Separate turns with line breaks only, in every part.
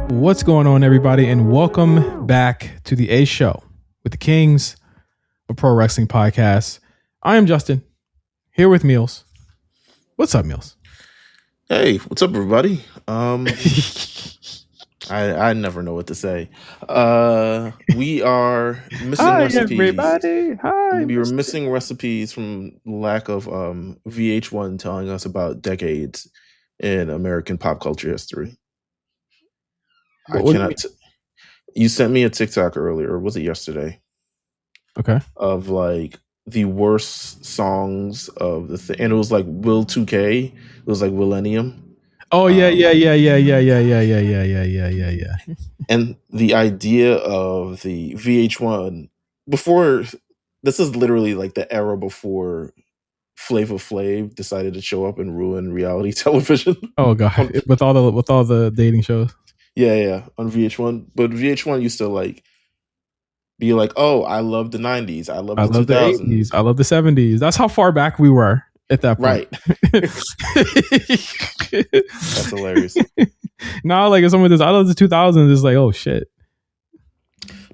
What's going on, everybody, and welcome back to the A Show with the Kings of Pro Wrestling Podcast. I am Justin, here with Meelz. What's up, Meelz?
Hey, what's up, everybody? I never know what to say. We are missing recipes.
Everybody. Hi.
We were missing recipes from lack of VH1 telling us about decades in American pop culture history. You sent me a TikTok earlier, or was it yesterday?
Okay.
Of like the worst songs of the thing, and it was like Will 2K. It was like Millennium.
Oh yeah.
And the idea of the VH1 before, this is literally like the era before Flavor Flav decided to show up and ruin reality television.
Oh god, with all the dating shows.
Yeah, on VH1. But VH1 used to like be like, oh, I love the 90s. I love the 2000s.
The 80s. I love the 70s. That's how far back we were at that point.
Right. That's hilarious.
Now, like, if someone says, I love the 2000s, it's like, oh, shit.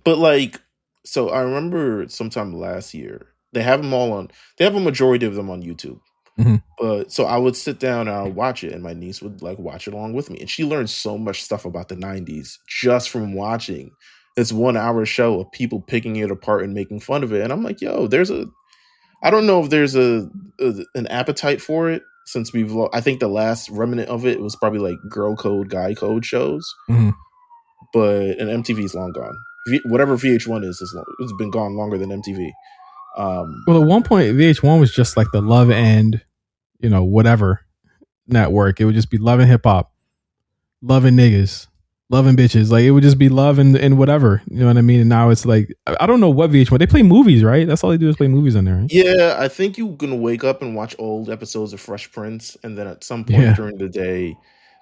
But, like, so I remember sometime last year, they have a majority of them on YouTube. Mm-hmm. But so I would sit down and I would watch it, and my niece would like watch it along with me, and she learned so much stuff about the 90s just from watching this 1 hour show of people picking it apart and making fun of it. And I'm like, yo, I don't know if there's an appetite for it, since I think the last remnant of it was probably like girl code, guy code shows. Mm-hmm. But and MTV's long gone. Whatever VH1 it's been gone longer than MTV.
Well, at one point, VH1 was just like the love and, whatever network. It would just be love and hip hop, love and niggas, love and bitches. Like, it would just be love and whatever. You know what I mean? And now it's like, I don't know what VH1. They play movies, right? That's all they do is play movies on there, right?
Yeah, I think you can wake up and watch old episodes of Fresh Prince, and then at some point during the day,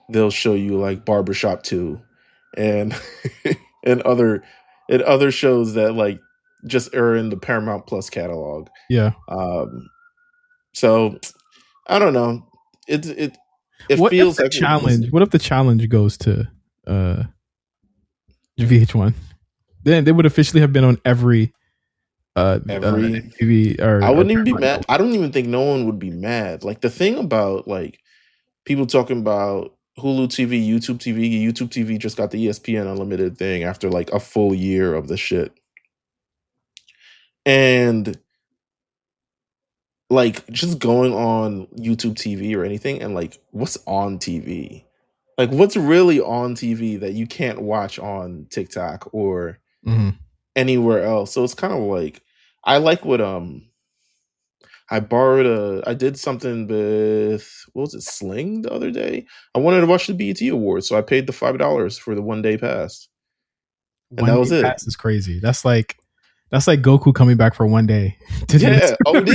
they'll show you like Barbershop 2 and and other shows that like just are in the Paramount Plus catalog.
Yeah.
So I don't know. It
what
feels
if
like
challenge. What if the challenge goes to VH1? Then they would officially have been on every TV. Or
I wouldn't even be mad. I don't even think no one would be mad. Like the thing about like people talking about Hulu TV, YouTube TV just got the ESPN Unlimited thing after like a full year of the shit. And like just going on YouTube TV or anything and like what's on TV? Like what's really on TV that you can't watch on TikTok or anywhere else? So it's kind of like I like what I did something with what was it, Sling the other day? I wanted to watch the BET Awards, so I paid the $5 for the 1 day pass. And that was it.
Pass is crazy. That's like Goku coming back for 1 day.
Yeah, OD.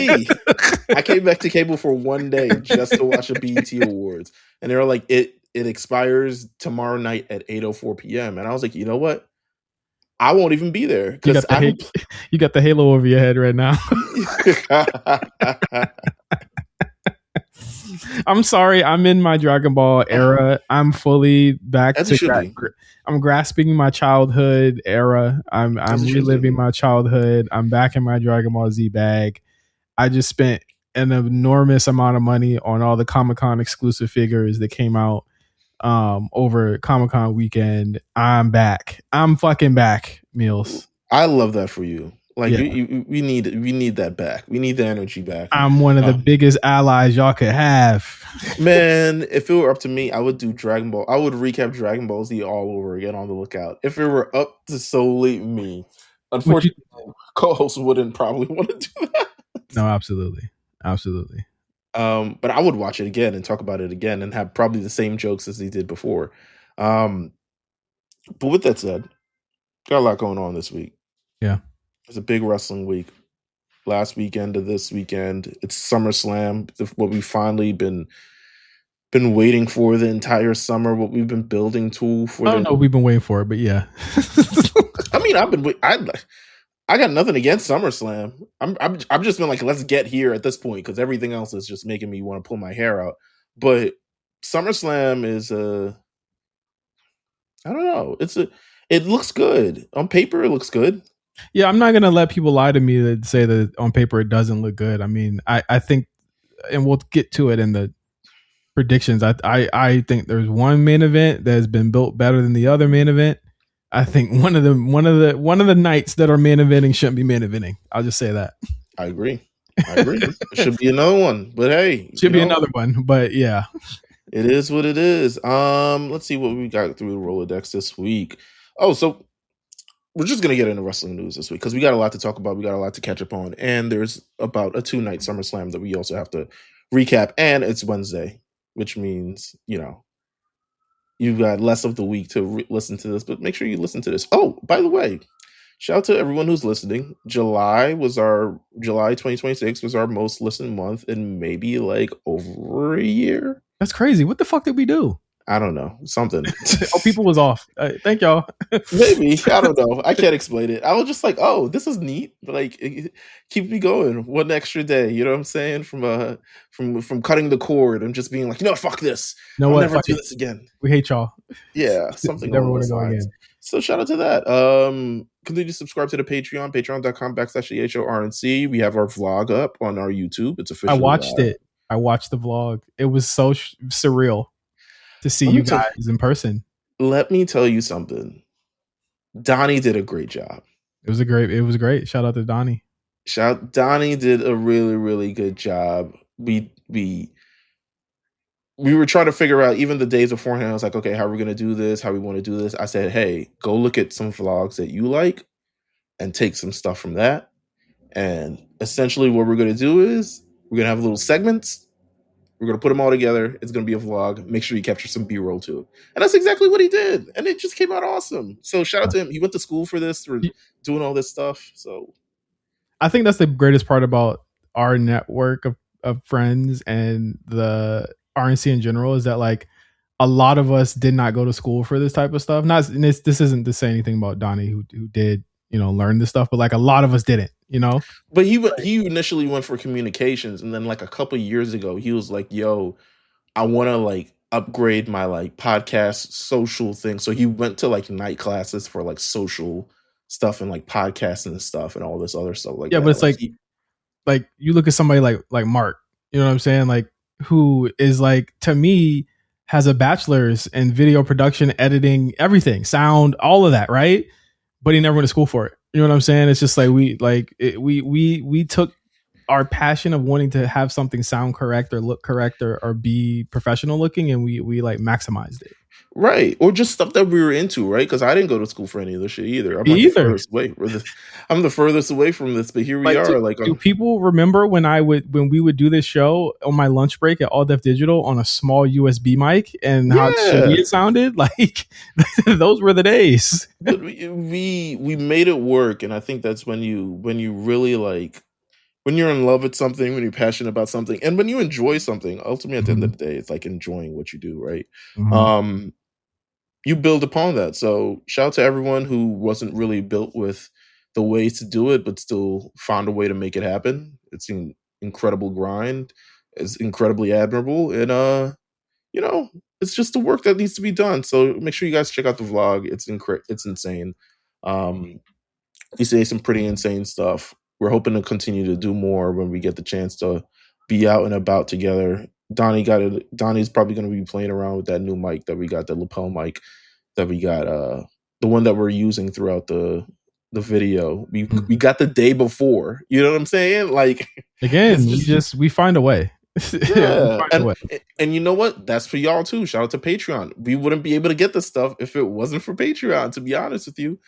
I came back to cable for 1 day just to watch the BET Awards. And they were like, it expires tomorrow night at 8:04 p.m. And I was like, you know what? I won't even be there. Because
you got the halo over your head right now. I'm sorry. I'm in my Dragon Ball era. I'm fully back I'm grasping my childhood era. I'm reliving my childhood. I'm back in my Dragon Ball Z bag. I just spent an enormous amount of money on all the Comic-Con exclusive figures that came out over Comic-Con weekend. I'm back. I'm fucking back, Meelz.
I love that for you. Like we need that back. We need the energy back.
I'm one of the biggest allies y'all could have.
Man, if it were up to me, I would do Dragon Ball. I would recap Dragon Ball Z all over again on the lookout. If it were up to solely me, unfortunately, co-hosts wouldn't probably want to do that.
No, absolutely.
But I would watch it again and talk about it again and have probably the same jokes as he did before. But with that said, got a lot going on this week.
Yeah.
It's a big wrestling week. last weekend to this weekend. It's SummerSlam, what we finally been waiting for the entire summer, what we've been building to for.
I don't know if we've been waiting for it, but yeah.
I mean, I got nothing against SummerSlam. I've just been like, let's get here at this point because everything else is just making me want to pull my hair out. But SummerSlam is I don't know. It looks good on paper. It looks good.
Yeah, I'm not gonna let people lie to me that say that on paper it doesn't look good. I mean, I think, and we'll get to it in the predictions. I think there's one main event that has been built better than the other main event. I think one of the nights that are main eventing shouldn't be main eventing. I'll just say that.
I agree. It should be another one, but hey,
should be another one. But yeah,
it is what it is. Let's see what we got through the Rolodex this week. Oh, so we're just gonna get into wrestling news this week because we got a lot to talk about. We got a lot to catch up on, and there's about a 2-night SummerSlam that we also have to recap. And it's Wednesday, which means you've got less of the week to listen to this. But make sure you listen to this. Oh, by the way, shout out to everyone who's listening. July 2026 was our most listened month in maybe like over a year.
That's crazy. What the fuck did we do?
I don't know. Something.
People was off. Thank y'all.
Maybe. I don't know. I can't explain it. I was just like, oh, this is neat. Like, it keeps me going. One extra day. You know what I'm saying? From cutting the cord and just being like, fuck this. I'll never do this again.
We hate y'all.
Yeah. Something
never want to go again.
So shout out to that. Continue to subscribe to the Patreon, patreon.com/AHORNC. We have our vlog up on our YouTube. It's official.
I watched it. I watched the vlog. It was so surreal to see you guys in person.
Let me tell you something. Donnie did a great job.
It was great. Shout out to Donnie.
Donnie did a really, really good job. We were trying to figure out, even the days beforehand, I was like, okay, how are we going to do this? How we want to do this? I said, hey, go look at some vlogs that you like and take some stuff from that. And essentially what we're going to do is we're going to have little segments. We're going to put them all together. It's going to be a vlog. Make sure you capture some B-roll too. And that's exactly what he did. And it just came out awesome. So shout out to him. He went to school for this, for doing all this stuff. So
I think that's the greatest part about our network of friends and the RNC in general is that like a lot of us did not go to school for this type of stuff. This isn't to say anything about Donnie who did, learn this stuff, but like a lot of us didn't,
But he initially went for communications, and then like a couple of years ago, he was like, "Yo, I want to like upgrade my like podcast social thing." So he went to like night classes for like social stuff and like podcasting and stuff and all this other stuff like
that. But it's like you look at somebody like Mark, you know what I'm saying? Like who is like, to me, has a bachelor's in video production, editing, everything, sound, all of that, right? But he never went to school for it. You know what I'm saying? It's just like we took our passion of wanting to have something sound correct or look correct or be professional looking, and we like maximized it.
Right. Or just stuff that we were into, right? Because I didn't go to school for any of this shit either. I'm the furthest away from this, but here we are.
Do people remember when we would do this show on my lunch break at All Def Digital on a small USB mic and how shitty it sounded? Like those were the days.
But we made it work, and I think that's when you really like, when you're in love with something, when you're passionate about something, and when you enjoy something. Ultimately, at the end of the day, it's like enjoying what you do, right? Mm-hmm. You build upon that. So shout out to everyone who wasn't really built with the ways to do it, but still found a way to make it happen. It's an incredible grind. It's incredibly admirable. And, it's just the work that needs to be done. So make sure you guys check out the vlog. It's insane. We say some pretty insane stuff. We're hoping to continue to do more when we get the chance to be out and about together. Donnie's probably going to be playing around with that new mic that we got, the lapel mic that we got, the one that we're using throughout the video. We got the day before. You know what I'm saying? Like,
again, we find a way.
Yeah. And you know what? That's for y'all too. Shout out to Patreon. We wouldn't be able to get this stuff if it wasn't for Patreon, to be honest with you.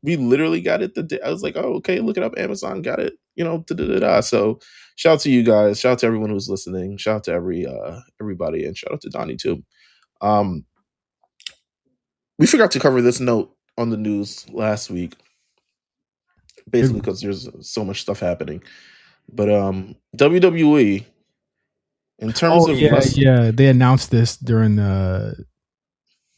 We literally got it the day. I was like, oh, okay, look it up. Amazon got it, So shout out to you guys. Shout out to everyone who's listening. Shout out to everybody, and shout out to Donnie too. We forgot to cover this note on the news last week, basically because there's so much stuff happening. But WWE, in terms of
they announced this during what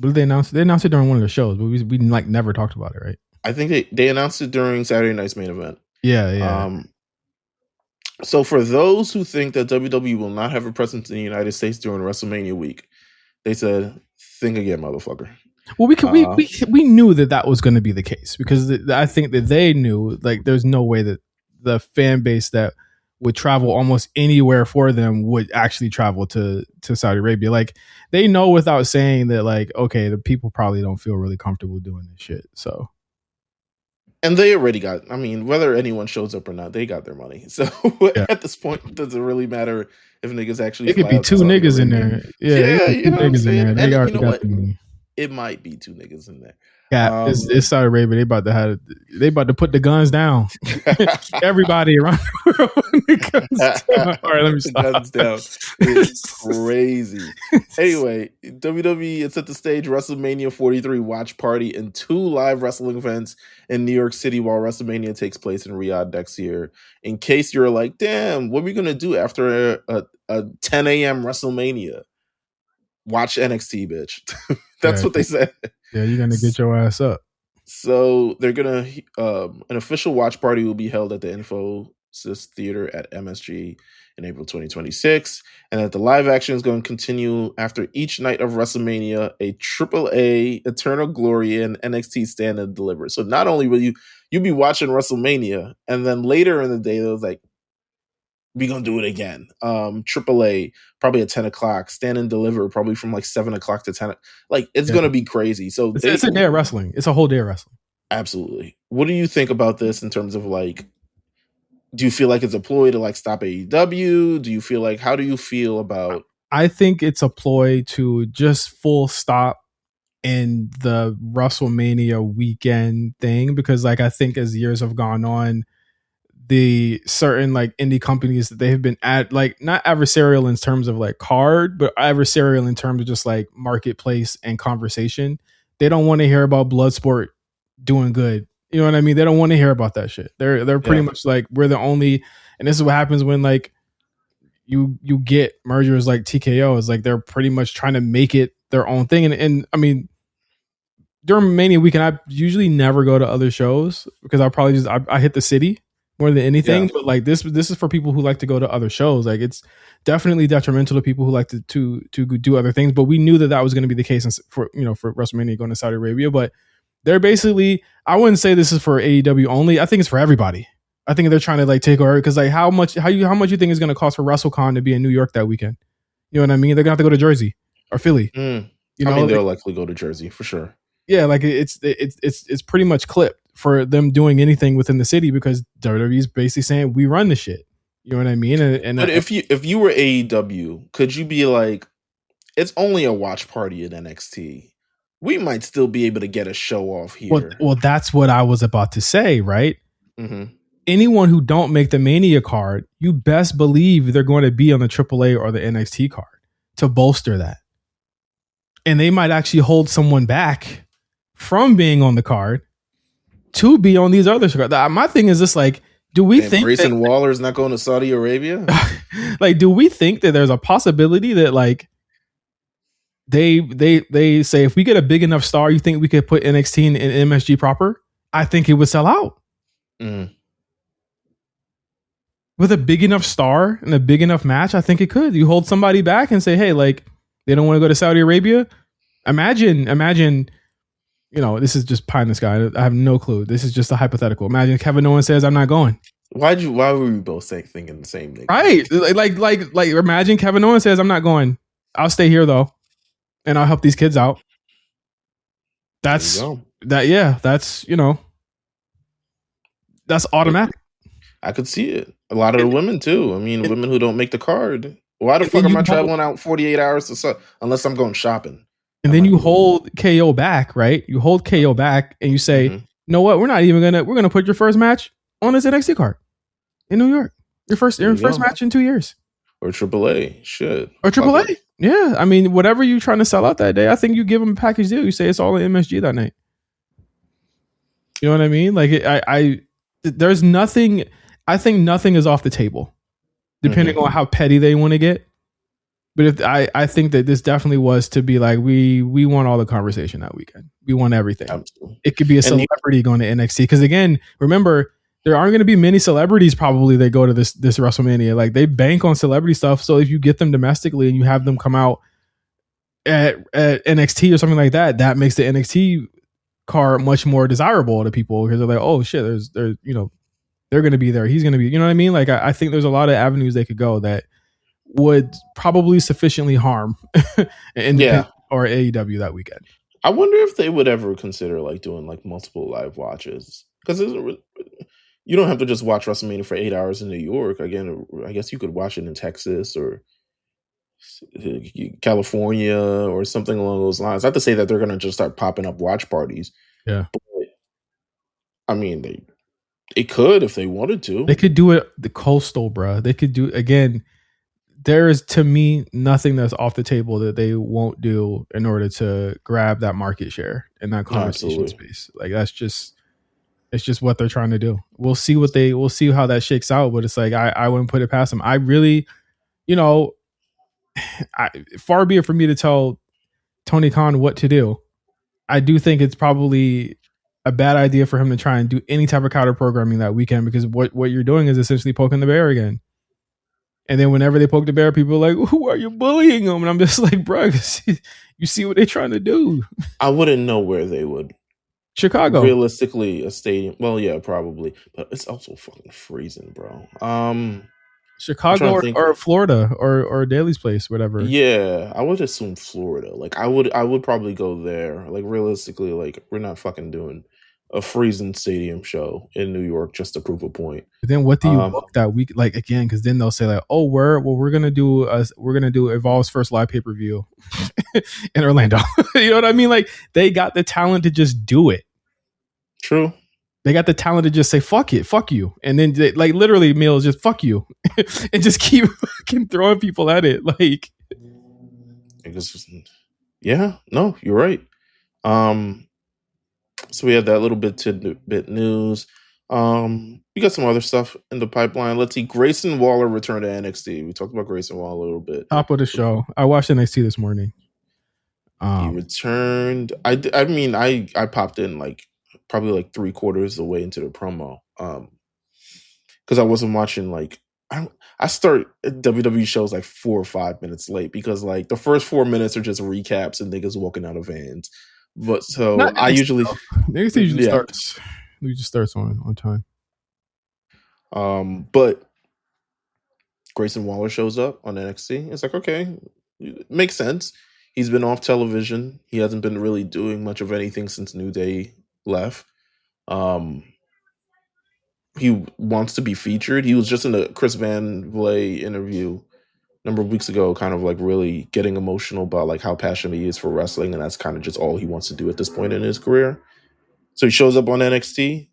did they announce? They announced it during one of the shows, but we like never talked about it, right?
I think they announced it during Saturday night's main event.
Yeah.
So for those who think that WWE will not have a presence in the United States during WrestleMania week, they said, "Think again, motherfucker."
Well, we knew that was going to be the case because I think that they knew like there's no way that the fan base that would travel almost anywhere for them would actually travel to Saudi Arabia. Like they know without saying that, like, okay, the people probably don't feel really comfortable doing this shit. So,
and they already got, I mean, whether anyone shows up or not, they got their money. So at this point, does it really matter if niggas actually?
It could be two niggas in there. Yeah,
you know what I'm saying?
They
already got the money. It might be two niggas in there.
Yeah, it's Saudi Arabia. They about to put the guns down. Everybody around the world putting the guns down. All right, let me stop.
Guns down. It's crazy. Anyway, WWE is set to stage WrestleMania 43 watch party and 2 live wrestling events in New York City while WrestleMania takes place in Riyadh next year. In case you're like, damn, what are we gonna do after a 10 a.m. WrestleMania? Watch NXT, bitch. That's what they said.
Yeah, you're gonna get your ass up.
So they're gonna an official watch party will be held at the Infosys Theater at MSG in April 2026, and that the live action is going to continue after each night of WrestleMania. A AAA Eternal Glory and NXT Stand and Deliver. So not only will you'll be watching WrestleMania, and then later in the day, they'll like, we gonna do it again. AAA probably at 10 o'clock. Stand and Deliver probably from like 7 o'clock to 10. Like it's gonna be crazy. So
it's a day of wrestling. It's a whole day of wrestling.
Absolutely. What do you think about this in terms of like? Do you feel like it's a ploy to like stop AEW? Do you feel like how do you feel about?
I think it's a ploy to just full stop in the WrestleMania weekend thing because like I think as years have gone on, the certain like indie companies that they have been at like not adversarial in terms of like card, but adversarial in terms of just like marketplace and conversation. They don't want to hear about Bloodsport doing good. You know what I mean? They don't want to hear about that shit. They're pretty much like we're the only, and this is what happens when like you get mergers like TKO is like they're pretty much trying to make it their own thing. And I mean during Mania weekend, I usually never go to other shows because I hit the city more than anything, but like this is for people who like to go to other shows. Like it's definitely detrimental to people who like to do other things. But we knew that was going to be the case for WrestleMania going to Saudi Arabia. But they're basically, I wouldn't say this is for AEW only. I think it's for everybody. I think they're trying to like take over because like how much you think is going to cost for WrestleCon to be in New York that weekend? You know what I mean? They're gonna have to go to Jersey or Philly.
You know, I mean, they'll likely go to Jersey for sure.
Yeah, like it's pretty much clipped for them doing anything within the city because WWE's basically saying we run the shit. You know what I mean?
But if you were AEW, could you be like, it's only a watch party at NXT. We might still be able to get a show off here.
Well, that's what I was about to say, right?
Mm-hmm.
Anyone who don't make the Mania card, you best believe they're going to be on the AAA or the NXT card to bolster that. And they might actually hold someone back from being on the card to be on these other cards. My thing is this, like, do we think
Grayson Waller's not going to Saudi Arabia?
Like, do we think that there's a possibility that like they say if we get a big enough star, you think we could put NXT in MSG proper? I think it would sell out. With a big enough star and a big enough match, I think it could. You hold somebody back and say, hey, like they don't want to go to Saudi Arabia. Imagine, you know, this is just pie in the sky. I have no clue. This is just a hypothetical. Imagine Kevin Owens says, I'm not going.
Why were we both thinking the same thing?
Right. Like imagine Kevin Owens says, I'm not going. I'll stay here though. And I'll help these kids out. That's you know, that's automatic.
I could see it. A lot of the women too. I mean, women who don't make the card. Why the fuck am I traveling out 48 hours unless I'm going shopping?
And then you hold KO back, right? You hold KO back and you say, you know what? We're gonna put your first match on this NXT card in New York. Your first match in 2 years.
Or AAA. Shit.
Or AAA. Yeah. I mean, whatever you're trying to sell out that day, I think you give them a package deal. You say it's all in MSG that night. You know what I mean? Like there's nothing. I think nothing is off the table, depending on how petty they want to get. But if I think that this definitely was to be like, we want all the conversation that weekend. We want everything. Absolutely. It could be a celebrity going to NXT. Because again, remember, there aren't going to be many celebrities probably that go to this WrestleMania. Like, they bank on celebrity stuff. So if you get them domestically and you have them come out at NXT or something like that, that makes the NXT card much more desirable to people, because they're like, oh shit, there's they're going to be there. He's going to be, you know what I mean? Like, I think there's a lot of avenues they could go that would probably sufficiently harm or AEW that weekend.
I wonder if they would ever consider like doing like multiple live watches, because you don't have to just watch WrestleMania for 8 hours in New York. Again, I guess you could watch it in Texas or California or something along those lines. Not to say that they're going to just start popping up watch parties.
Yeah,
but, I mean, they could if they wanted to.
They could do it the coastal, bro. They could do, again, there is, to me, nothing that's off the table that they won't do in order to grab that market share in that conversation space. Like, it's just what they're trying to do. We'll see how that shakes out, but it's like, I wouldn't put it past them. I really, far be it for me to tell Tony Khan what to do. I do think it's probably a bad idea for him to try and do any type of counter programming that weekend, because what you're doing is essentially poking the bear again. And then whenever they poke the bear, people are like, who are you bullying them? And I'm just like, bro, you see what they're trying to do.
I wouldn't know where they would.
Chicago.
Realistically, a stadium. Well, yeah, probably. But it's also fucking freezing, bro.
Chicago or Florida or Daly's place, whatever.
Yeah, I would assume Florida. Like, I would probably go there. Like, realistically, like, we're not fucking doing a freezing stadium show in New York just to prove a point.
But then what do you book that week? Like, again, because then they'll say like, oh, we're gonna do Evolve's first live pay-per-view in Orlando. You know what I mean? Like, they got the talent to just do it.
True.
They got the talent to just say, fuck it, fuck you. And then they, like, literally, Meelz, just fuck you. And just keep throwing people at it. Like,
yeah, no, you're right. So we had that little bit news. We got some other stuff in the pipeline. Let's see. Grayson Waller returned to NXT. We talked about Grayson Waller a little bit.
Top of the show. I watched NXT this morning.
He returned. I mean, I popped in like probably like 3/4 of the way into the promo. Because I wasn't watching, like, I start WWE shows like 4 or 5 minutes late, because like the first 4 minutes are just recaps and niggas walking out of vans. But so I usually
starts on time.
But Grayson Waller shows up on NXT. It's like, okay, it makes sense. He's been off television. He hasn't been really doing much of anything since New Day left. He wants to be featured. He was just in a Chris Van Vliet interview a number of weeks ago, kind of like really getting emotional about like how passionate he is for wrestling, and that's kind of just all he wants to do at this point in his career. So he shows up on NXT,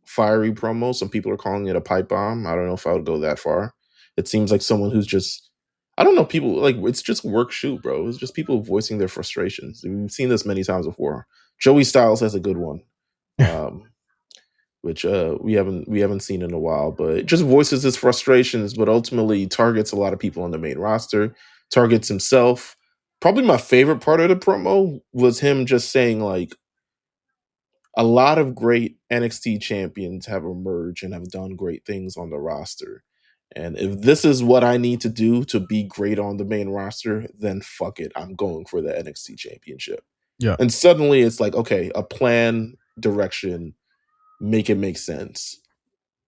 fiery promo. Some people are calling it a pipe bomb. I don't know if I would go that far. It seems like someone who's just, I don't know, people like, it's just work shoot, bro. It's just people voicing their frustrations. We've seen this many times before. Joey Styles has a good one, which we haven't seen in a while, but it just voices his frustrations, but ultimately targets a lot of people on the main roster, targets himself. Probably my favorite part of the promo was him just saying like, a lot of great NXT champions have emerged and have done great things on the roster. And if this is what I need to do to be great on the main roster, then fuck it. I'm going for the NXT championship.
Yeah.
And suddenly it's like, okay, a plan, direction, make it make sense.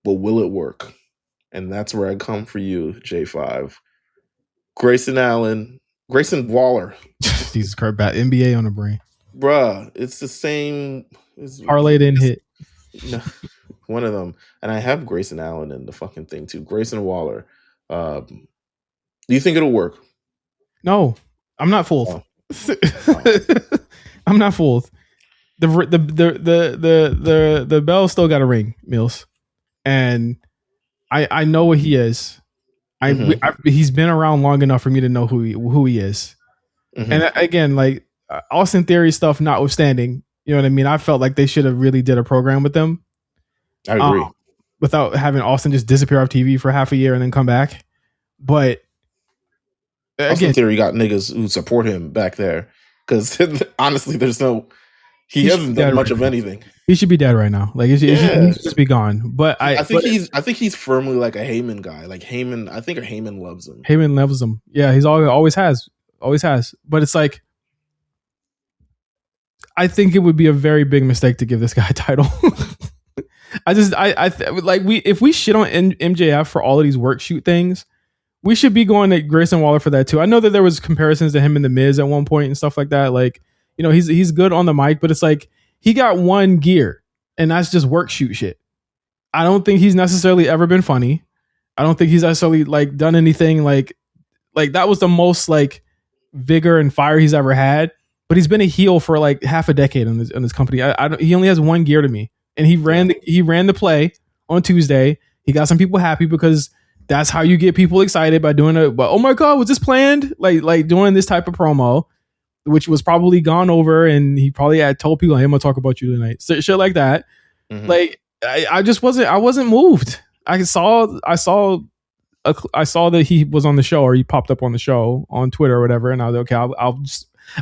But will it work? And that's where I come for you, J5. Grayson Waller.
Jesus Christ, bad NBA on the brain.
Bruh, it's the same.
Parlay didn't hit.
No, one of them. And I have Grayson Allen in the fucking thing too. Grayson Waller. Do you think it'll work?
No, I'm not fooled.
Oh.
I'm not fooled. The bell still got a ring, Meelz, and I know what he is. He's been around long enough for me to know who he is. Mm-hmm. And again, like Austin Theory stuff notwithstanding, you know what I mean? I felt like they should have really did a program with them.
I agree.
without having Austin just disappear off TV for half a year and then come back. But
Austin Theory got niggas who support him back there because honestly, he hasn't done much of anything.
He should be dead right now. Like he should just be gone. But
I think he's firmly like a Heyman guy. Like Heyman, I think Heyman loves him.
Heyman loves him. Yeah, he's always has. But it's like, I think it would be a very big mistake to give this guy a title. If we shit on MJF for all of these work shoot things, we should be going to Grayson Waller for that too. I know that there was comparisons to him and the Miz at one point and stuff like that. Like, you know, he's good on the mic, but it's like he got one gear and that's just work shoot shit. I don't think he's necessarily ever been funny. I don't think he's necessarily like done anything like that was the most like vigor and fire he's ever had. But he's been a heel for like half a decade in this company. He only has one gear to me, and he ran the play on Tuesday. He got some people happy because that's how you get people excited by doing it. But oh my god, was this planned? Like doing this type of promo, which was probably gone over, and he probably had told people, "Hey, I'm gonna talk about you tonight." So, shit like that. Mm-hmm. Like I wasn't moved. I saw that he was on the show, or he popped up on the show on Twitter or whatever, and I was like, okay,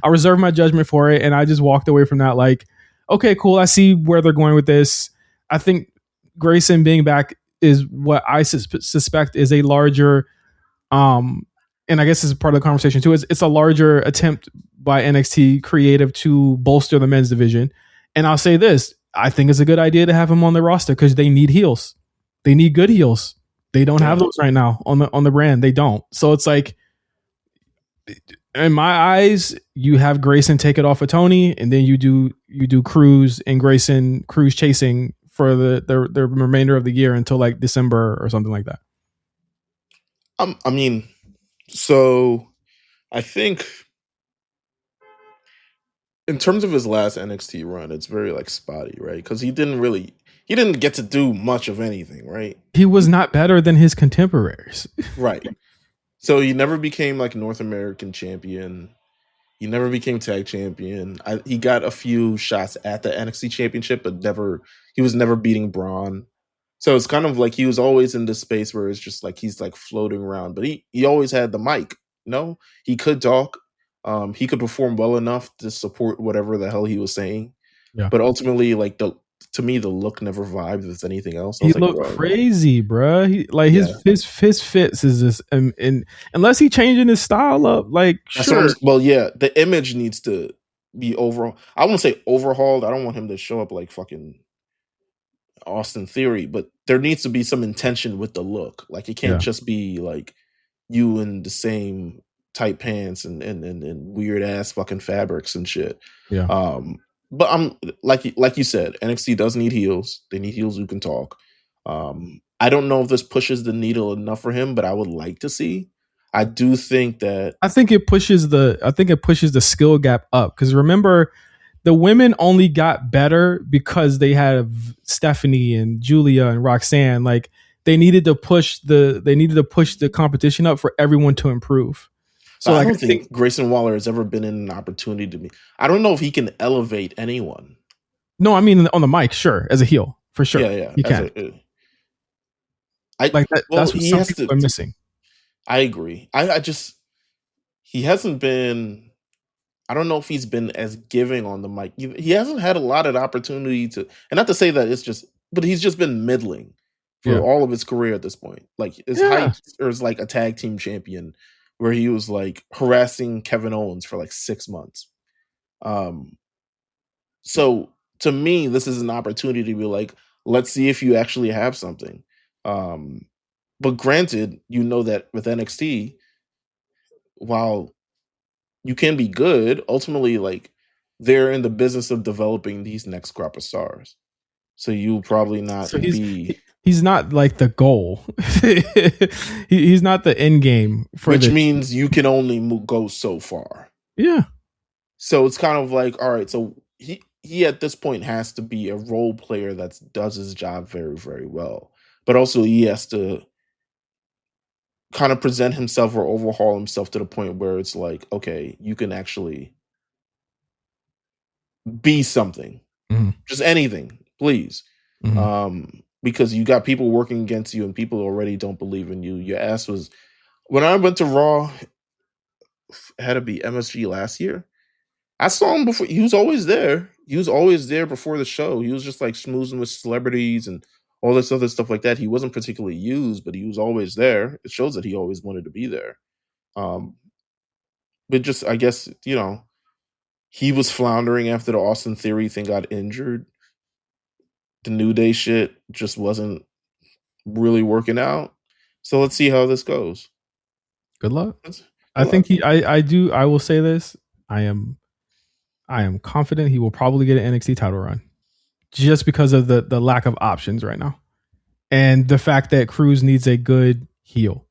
I'll reserve my judgment for it. And I just walked away from that like, okay, cool. I see where they're going with this. I think Grayson being back is what I suspect is a larger, and I guess this is part of the conversation too, it's a larger attempt by NXT Creative to bolster the men's division. And I'll say this, I think it's a good idea to have him on the roster because they need heels. They need good heels. They don't have those right now on the brand. They don't. So it's like, in my eyes, you have Grayson take it off of Tony, and then you do Cruz and Grayson Cruz chasing for the remainder of the year until like December or something like that.
I mean, so I think in terms of his last NXT run, it's very like spotty, right? Because he didn't get to do much of anything, right?
He was not better than his contemporaries,
right? So he never became like North American champion. He never became tag champion. He got a few shots at the NXT championship, but he was never beating Braun. So it's kind of like he was always in this space where it's just like he's like floating around. But he always had the mic. You know, he could talk. He could perform well enough to support whatever the hell he was saying. Yeah. But ultimately, like to me, the look never vibed with anything else.
He looked crazy, bro. His fits is just, and unless he changing his style up, like sure.
Well, yeah, the image needs to be overall. I won't say overhauled. I don't want him to show up like fucking Austin Theory, but there needs to be some intention with the look. Like it can't just be like you in the same tight pants and weird ass fucking fabrics and shit.
Yeah.
But I'm like you said, NXT does need heels. They need heels who can talk. I don't know if this pushes the needle enough for him, but I would like to see. I do think that
I think it pushes the skill gap up because remember, the women only got better because they had Stephanie and Julia and Roxanne. Like they needed to push the competition up for everyone to improve.
So I don't think Grayson Waller has ever been in an opportunity to be. I don't know if he can elevate anyone.
No, I mean on the mic, sure, as a heel, for sure.
Yeah,
he can. That's what some people are missing.
I agree. He hasn't been. I don't know if he's been as giving on the mic. He hasn't had a lot of opportunity to, and not to say that it's just, but he's just been middling for all of his career at this point. Like his height, or as like a tag team champion, where he was like harassing Kevin Owens for like 6 months. So to me, this is an opportunity to be like, let's see if you actually have something. But granted, you know that with NXT, while you can be good, ultimately, like they're in the business of developing these next crop of stars. So you'll probably not be.
He's not like the goal. He's not the end game.
Which means you can only go so far.
Yeah.
So it's kind of like, all right, so he at this point has to be a role player that does his job very, very well. But also he has to kind of present himself or overhaul himself to the point where it's like, okay, you can actually be something.
Mm-hmm.
Just anything, please.
Mm-hmm.
because you got people working against you and people already don't believe in you. Your ass was when I went to Raw, it had to be MSG last year. I saw him before. He was always there. He was always there before the show. He was just like schmoozing with celebrities and all this other stuff like that. He wasn't particularly used, but he was always there. It shows that he always wanted to be there. But just, I guess, he was floundering after the Austin Theory thing got injured. The New Day shit just wasn't really working out. So let's see how this goes.
Good luck. I think I will say this. I am confident he will probably get an NXT title run just because of the lack of options right now. And the fact that Cruz needs a good heel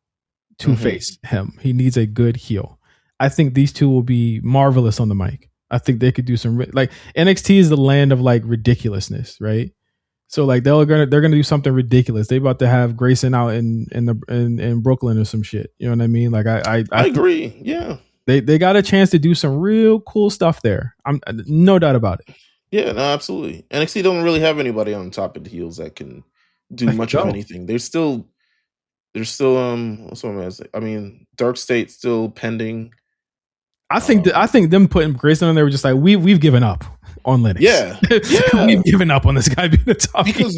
to face him. He needs a good heel. I think these two will be marvelous on the mic. I think they could do some like NXT is the land of like ridiculousness, right? So like they're gonna do something ridiculous. They about to have Grayson out in Brooklyn or some shit. You know what I mean? Like I
agree. Yeah.
They got a chance to do some real cool stuff there. I'm no doubt about it.
Yeah, no, absolutely. NXT don't really have anybody on top of the heels that can do much of anything. There's still what's what I'm gonna say? I mean, Dark State still pending.
I think them putting Grayson on there was just like we've given up on Linux.
Yeah.
We've given up on this guy being the top
because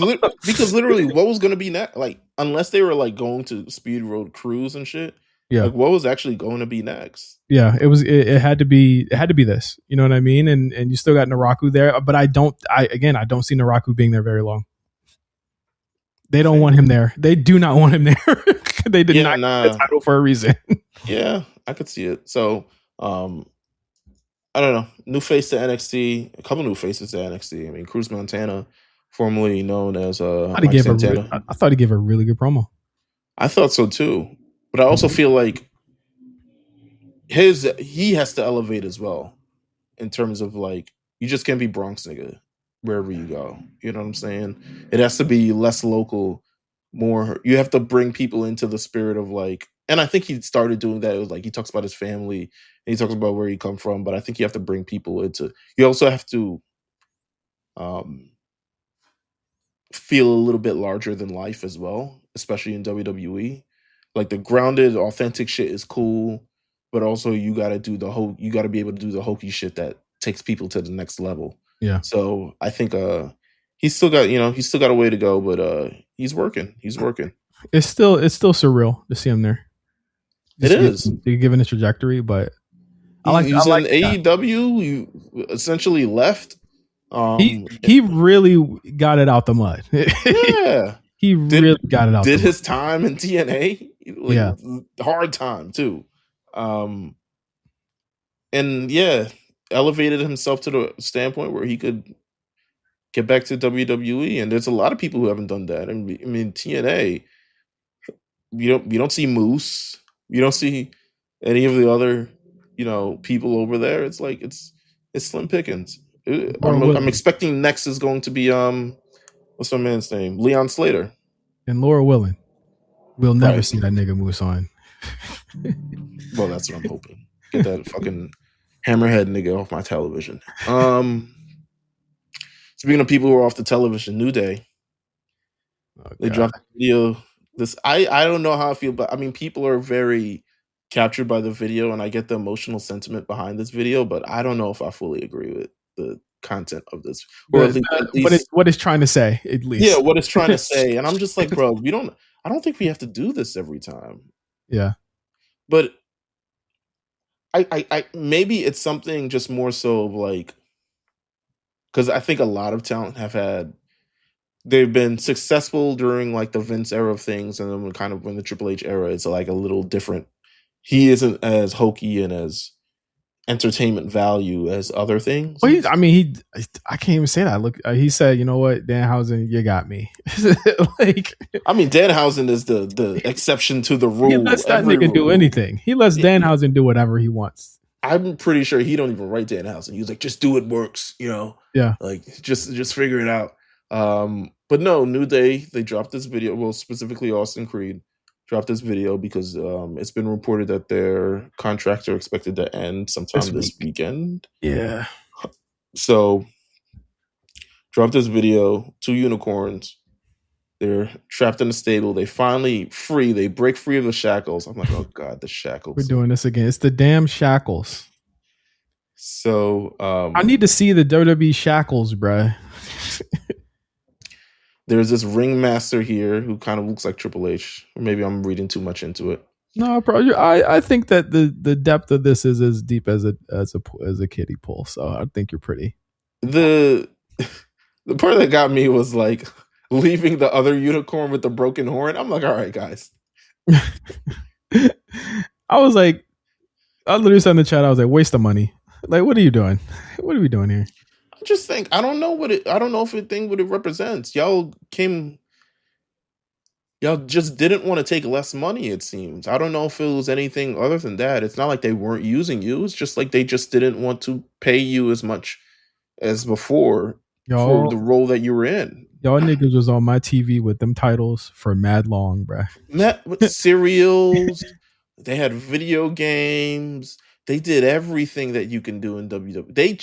literally what was going to be next? Like unless they were like going to Speed Road Cruise and shit.
Yeah.
Like what was actually going to be next?
Yeah, it had to be this. You know what I mean? And you still got Naraku there, but I don't see Naraku being there very long. They don't want him there. They do not want him there. They did not get the title for a reason.
Yeah, I could see it. So I don't know. New face to NXT. A couple new faces to NXT. I mean, Cruz Montana, formerly known as Mike Santana.
I thought he gave a really good promo.
I thought so too. But I also feel like he has to elevate as well in terms of like you just can't be Bronx nigga wherever you go. You know what I'm saying? It has to be less local, more. You have to bring people into the spirit of like, and I think he started doing that. It was like he talks about his family and he talks about where he come from, but I think you have to bring people into. You also have to feel a little bit larger than life as well, especially in WWE. Like the grounded, authentic shit is cool, but also you got to be able to do the hokey shit that takes people to the next level.
Yeah.
So I think he's still got a way to go, but he's working.
It's still surreal to see him there.
It is.
Given his trajectory, but
he's in AEW. You essentially left.
He really got it out the mud.
Yeah.
He really got it out.
Did his time in TNA? Hard time too. And yeah, elevated himself to the standpoint where he could get back to WWE. And there's a lot of people who haven't done that. I mean, TNA, you don't see Moose, you don't see any of the other, people over there. It's like it's slim pickings. I'm expecting next is going to be what's my man's name? Leon Slater.
And Laura Willing. We'll never see that nigga Moose on.
Well, that's what I'm hoping. Get that fucking hammerhead nigga off my television. Speaking of people who are off the television, New Day. They dropped a video. I don't know how I feel, but I mean, people are very captured by the video, and I get the emotional sentiment behind this video, but I don't know if I fully agree with the content of this, or at least
what it's trying to say, at least.
Yeah, what it's trying to say, and I'm just like, bro, I don't think we have to do this every time.
Yeah,
but I maybe it's something just more so of like, because I think a lot of talent they've been successful during like the Vince era of things, and then kind of when the Triple H era, it's like a little different. He isn't as hokey and as entertainment value as other things.
Well, I can't even say that. Look, he said, you know what, Danhausen, you got me. Like,
I mean, Danhausen is the exception to the rule.
He lets that nigga do anything. He lets Danhausen do whatever he wants.
I'm pretty sure he don't even write Danhausen. He was like, just do it works,
Yeah.
Like just figure it out. But no, New Day, they dropped this video. Well, specifically Austin Creed dropped this video because it's been reported that their contracts are expected to end sometime this weekend.
Yeah.
So dropped this video, 2 unicorns. They're trapped in a stable. They finally free. They break free of the shackles. I'm like, oh God, the shackles.
We're doing this again. It's the damn shackles.
So
I need to see the WWE shackles, bruh.
There's this ringmaster here who kind of looks like Triple H. Or maybe I'm reading too much into it.
No, bro. I think that the depth of this is as deep as a kiddie pool. So I think you're pretty.
The part that got me was like leaving the other unicorn with the broken horn. I'm like, all right, guys.
I literally said in the chat, I was like, waste of money. Like, what are you doing? What are we doing here?
I just think I don't know what it represents. Y'all just didn't want to take less money, it seems. I don't know if it was anything other than that. It's not like they weren't using you. It's just like they just didn't want to pay you as much as before for the role that you were in.
Y'all niggas was on my TV with them titles for mad long, bruh.
With cereals. They had video games. They did everything that you can do in WWE. They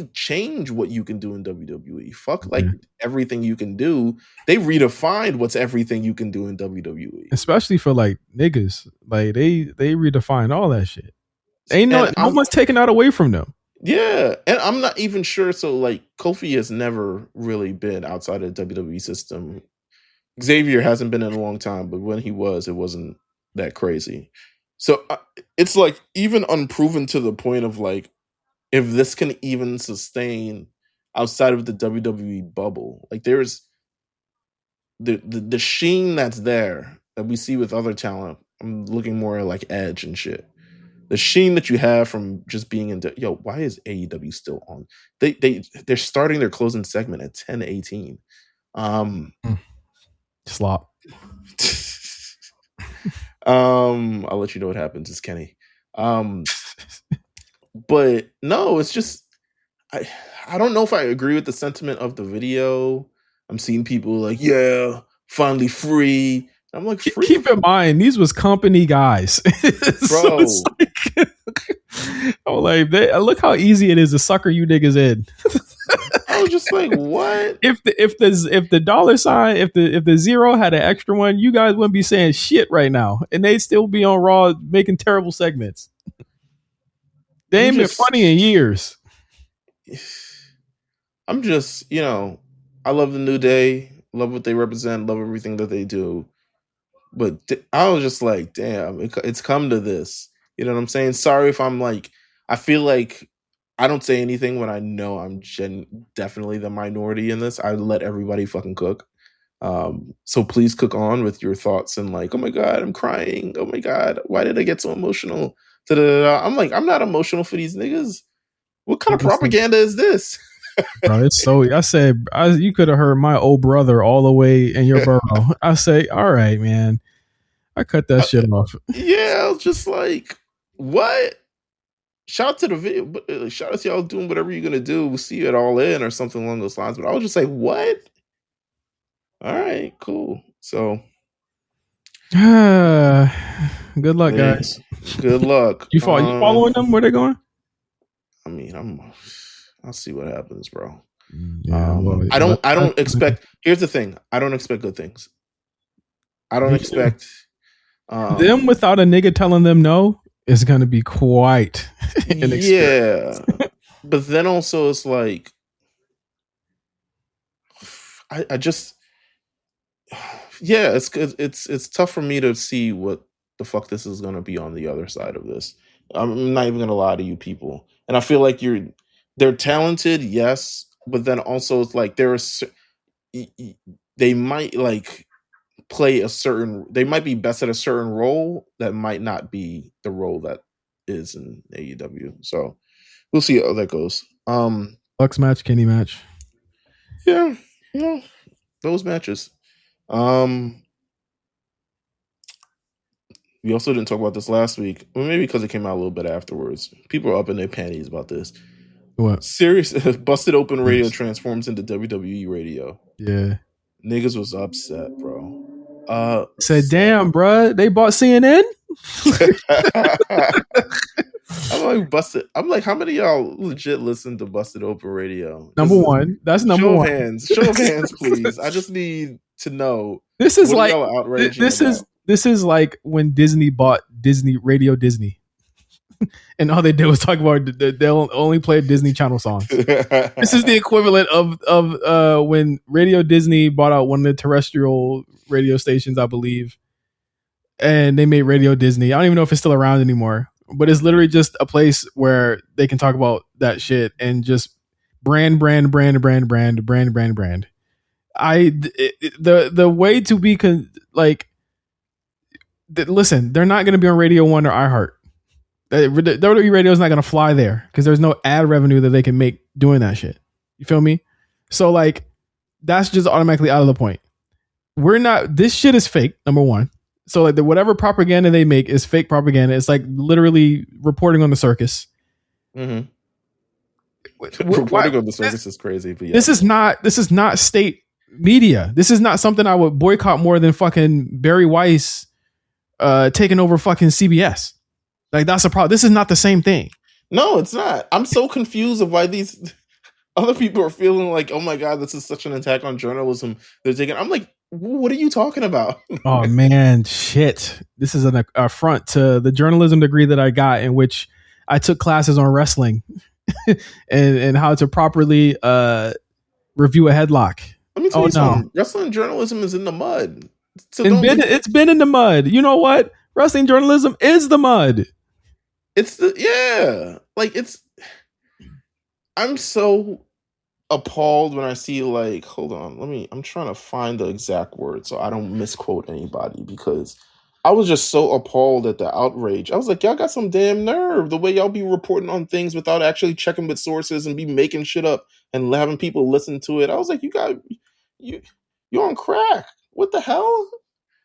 change what you can do in WWE. Fuck everything you can do. They redefined what's everything you can do in WWE.
Especially for like niggas. Like they redefined all that shit. No one's taking that away from them.
Yeah. And I'm not even sure. So like Kofi has never really been outside of the WWE system. Xavier hasn't been in a long time, but when he was, it wasn't that crazy. So it's like even unproven to the point of like, if this can even sustain outside of the WWE bubble, like there's the sheen that's there that we see with other talent. I'm looking more at like Edge and shit. The sheen that you have from just being in why is AEW still on? They're starting their closing segment at 10:18.
Slop.
I'll let you know what happens. It's Kenny. But no, it's just I don't know if I agree with the sentiment of the video. I'm seeing people like, yeah, finally free. I'm like, free.
Keep in mind, these was company guys, bro. So I'm like, look how easy it is to sucker you niggas in.
I was just like, what?
If the dollar sign, if the zero had an extra one, you guys wouldn't be saying shit right now, and they'd still be on Raw making terrible segments. They ain't been funny in years.
I'm just, I love the New Day, love what they represent, love everything that they do. But I was just like, damn, it's come to this. You know what I'm saying? Sorry if I'm like, I feel like I don't say anything when I know I'm definitely the minority in this. I let everybody fucking cook. So please cook on with your thoughts and like, oh my God, I'm crying. Oh my God, why did I get so emotional? I'm like, I'm not emotional for these niggas. What kind of propaganda is this?
Bro, it's so. I said you could have heard my old brother all the way in your burrow. I say, all right, man. I cut that shit off.
Yeah, I was just like, what? Shout out to the video. Shout out to y'all doing whatever you're gonna do. We'll see you at All In or something along those lines. But I was just like, what? All right, cool. So,
good luck, guys.
Good luck.
You following them? Where they going?
I mean, I'll see what happens, bro.
Yeah,
I don't expect. Here's the thing. I don't expect good things. I don't expect
them without a nigga telling them no is going to be quite an experience.
Yeah, but then also it's like I just it's tough for me to see what the fuck this is going to be on the other side of this. I'm not even going to lie to you people, and I feel like they're talented, yes, but then also it's like they might like play they might be best at a certain role that might not be the role that is in AEW. So we'll see how that goes.
Bucks match, Kenny match.
Yeah, those matches. We also didn't talk about this last week. Well, maybe because it came out a little bit afterwards. People are up in their panties about this.
What?
Serious Busted Open Radio transforms into WWE Radio.
Yeah.
Niggas was upset, bro.
Said, damn, bro, they bought CNN?
I'm like, Busted. I'm like, how many of y'all legit listen to Busted Open Radio?
Number one. That's number one.
Show of hands, please. I just need to know.
This is
what
like
y'all outraging
this is like when Disney bought Radio Disney, and all they did was talk about they'll only play Disney Channel songs. This is the equivalent of when Radio Disney bought out one of the terrestrial radio stations, I believe, and they made Radio Disney. I don't even know if it's still around anymore, but it's literally just a place where they can talk about that shit and just brand. The way to be listen, they're not going to be on Radio 1 or iHeart. WWE Radio is not going to fly there because there's no ad revenue that they can make doing that shit. You feel me? So like, that's just automatically out of the point. This shit is fake, number one. So like whatever propaganda they make is fake propaganda. It's like literally reporting on the circus.
Mm-hmm. Reporting on the circus is crazy. But yeah. This is
not state media. This is not something I would boycott more than fucking Barry Weiss taking over fucking CBS. Like, that's a problem. This is not the same thing.
No, it's not. I'm so confused of why these other people are feeling like, oh my God, this is such an attack on journalism. They're taking. I'm like, what are you talking about?
Oh man, shit. This is an affront to the journalism degree that I got, in which I took classes on wrestling and how to properly review a headlock.
Let me tell you something. Wrestling journalism is in the mud. So
it's been in the mud. You know what? Wrestling journalism is the mud.
I'm so appalled when I see, like, hold on, I'm trying to find the exact word so I don't misquote anybody, because I was just so appalled at the outrage. I was like, y'all got some damn nerve, the way y'all be reporting on things without actually checking with sources and be making shit up and having people listen to it. I was like, you're on crack. What the hell?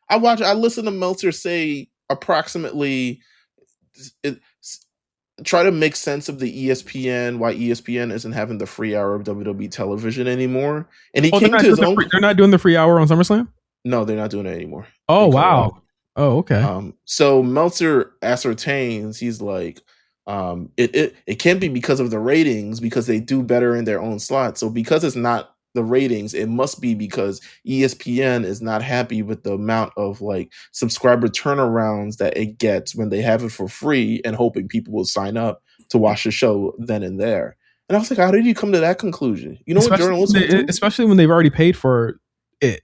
I listen to Meltzer say approximately try to make sense of the ESPN, why ESPN isn't having the free hour of WWE television anymore. And he came to his own.
They're not doing the free hour on SummerSlam?
No, they're not doing it anymore.
Oh, wow. Oh, okay.
So Meltzer ascertains, he's like, it can't be because of the ratings, because they do better in their own slot. So because it's not the ratings, it must be because ESPN is not happy with the amount of like subscriber turnarounds that it gets when they have it for free, and hoping people will sign up to watch the show then and there. And I was like, how did you come to that conclusion? You know,
especially when they've already paid for it.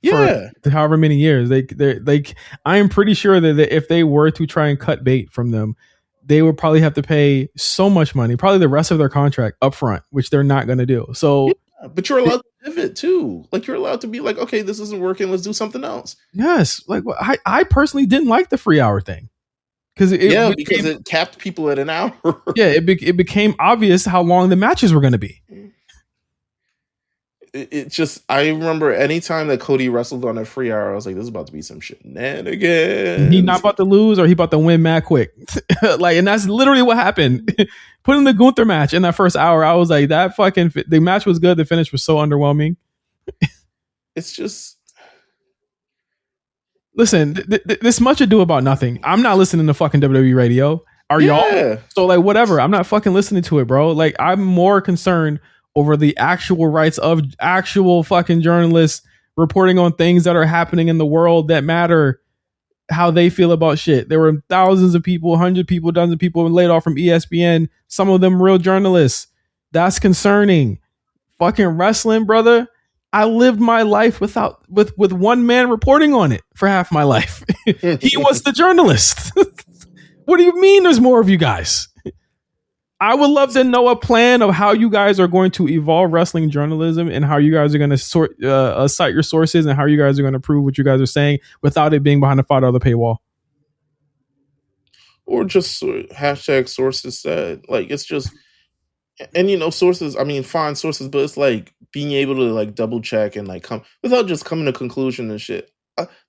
Yeah,
for however many years. I am pretty sure that if they were to try and cut bait from them, they would probably have to pay so much money, probably the rest of their contract up front, which they're not going to do. So,
yeah, but you're allowed to pivot too. Like, you're allowed to be like, okay, this isn't working, let's do something else.
Yes, like I personally didn't like the free hour thing because it
capped people at an hour.
Yeah, it became obvious how long the matches were going to be.
It just, I remember anytime that Cody wrestled on a free hour, I was like, this is about to be some shenanigans.
He not about to lose, or he about to win mad quick. Like, and that's literally what happened. Putting the Gunther match in that first hour, I was like, the match was good. The finish was so underwhelming.
It's just,
listen, this much ado about nothing. I'm not listening to fucking WWE Radio. Are y'all? So like, whatever. I'm not fucking listening to it, bro. Like, I'm more concerned over the actual rights of actual fucking journalists reporting on things that are happening in the world that matter, how they feel about shit. There were thousands of people, 100 people, dozens of people laid off from ESPN. Some of them real journalists. That's concerning. Fucking wrestling, brother. I lived my life with one man reporting on it for half my life. He was the journalist. What do you mean there's more of you guys? I would love to know a plan of how you guys are going to evolve wrestling journalism, and how you guys are going to cite your sources, and how you guys are going to prove what you guys are saying without it being behind a $5 paywall.
Or just hashtag sources said. Like, it's just, and you know, sources, I mean, fine sources, but it's like being able to like double check and like come without just coming to conclusion and shit.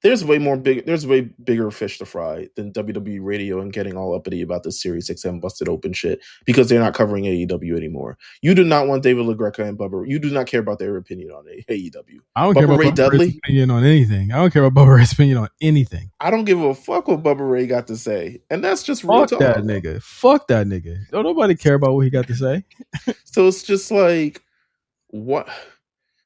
There's way bigger fish to fry than WWE Radio and getting all uppity about this Series XM busted open shit because they're not covering AEW anymore. You do not want David LaGreca and Bubba. You do not care about their opinion on AEW.
I don't care about Bubba Ray's opinion on anything. I don't care about Bubba Ray's opinion on anything.
I don't give a fuck what Bubba Ray got to say, and that's just real talk.
Fuck that nigga. Don't nobody care about what he got to say.
So it's just like, what?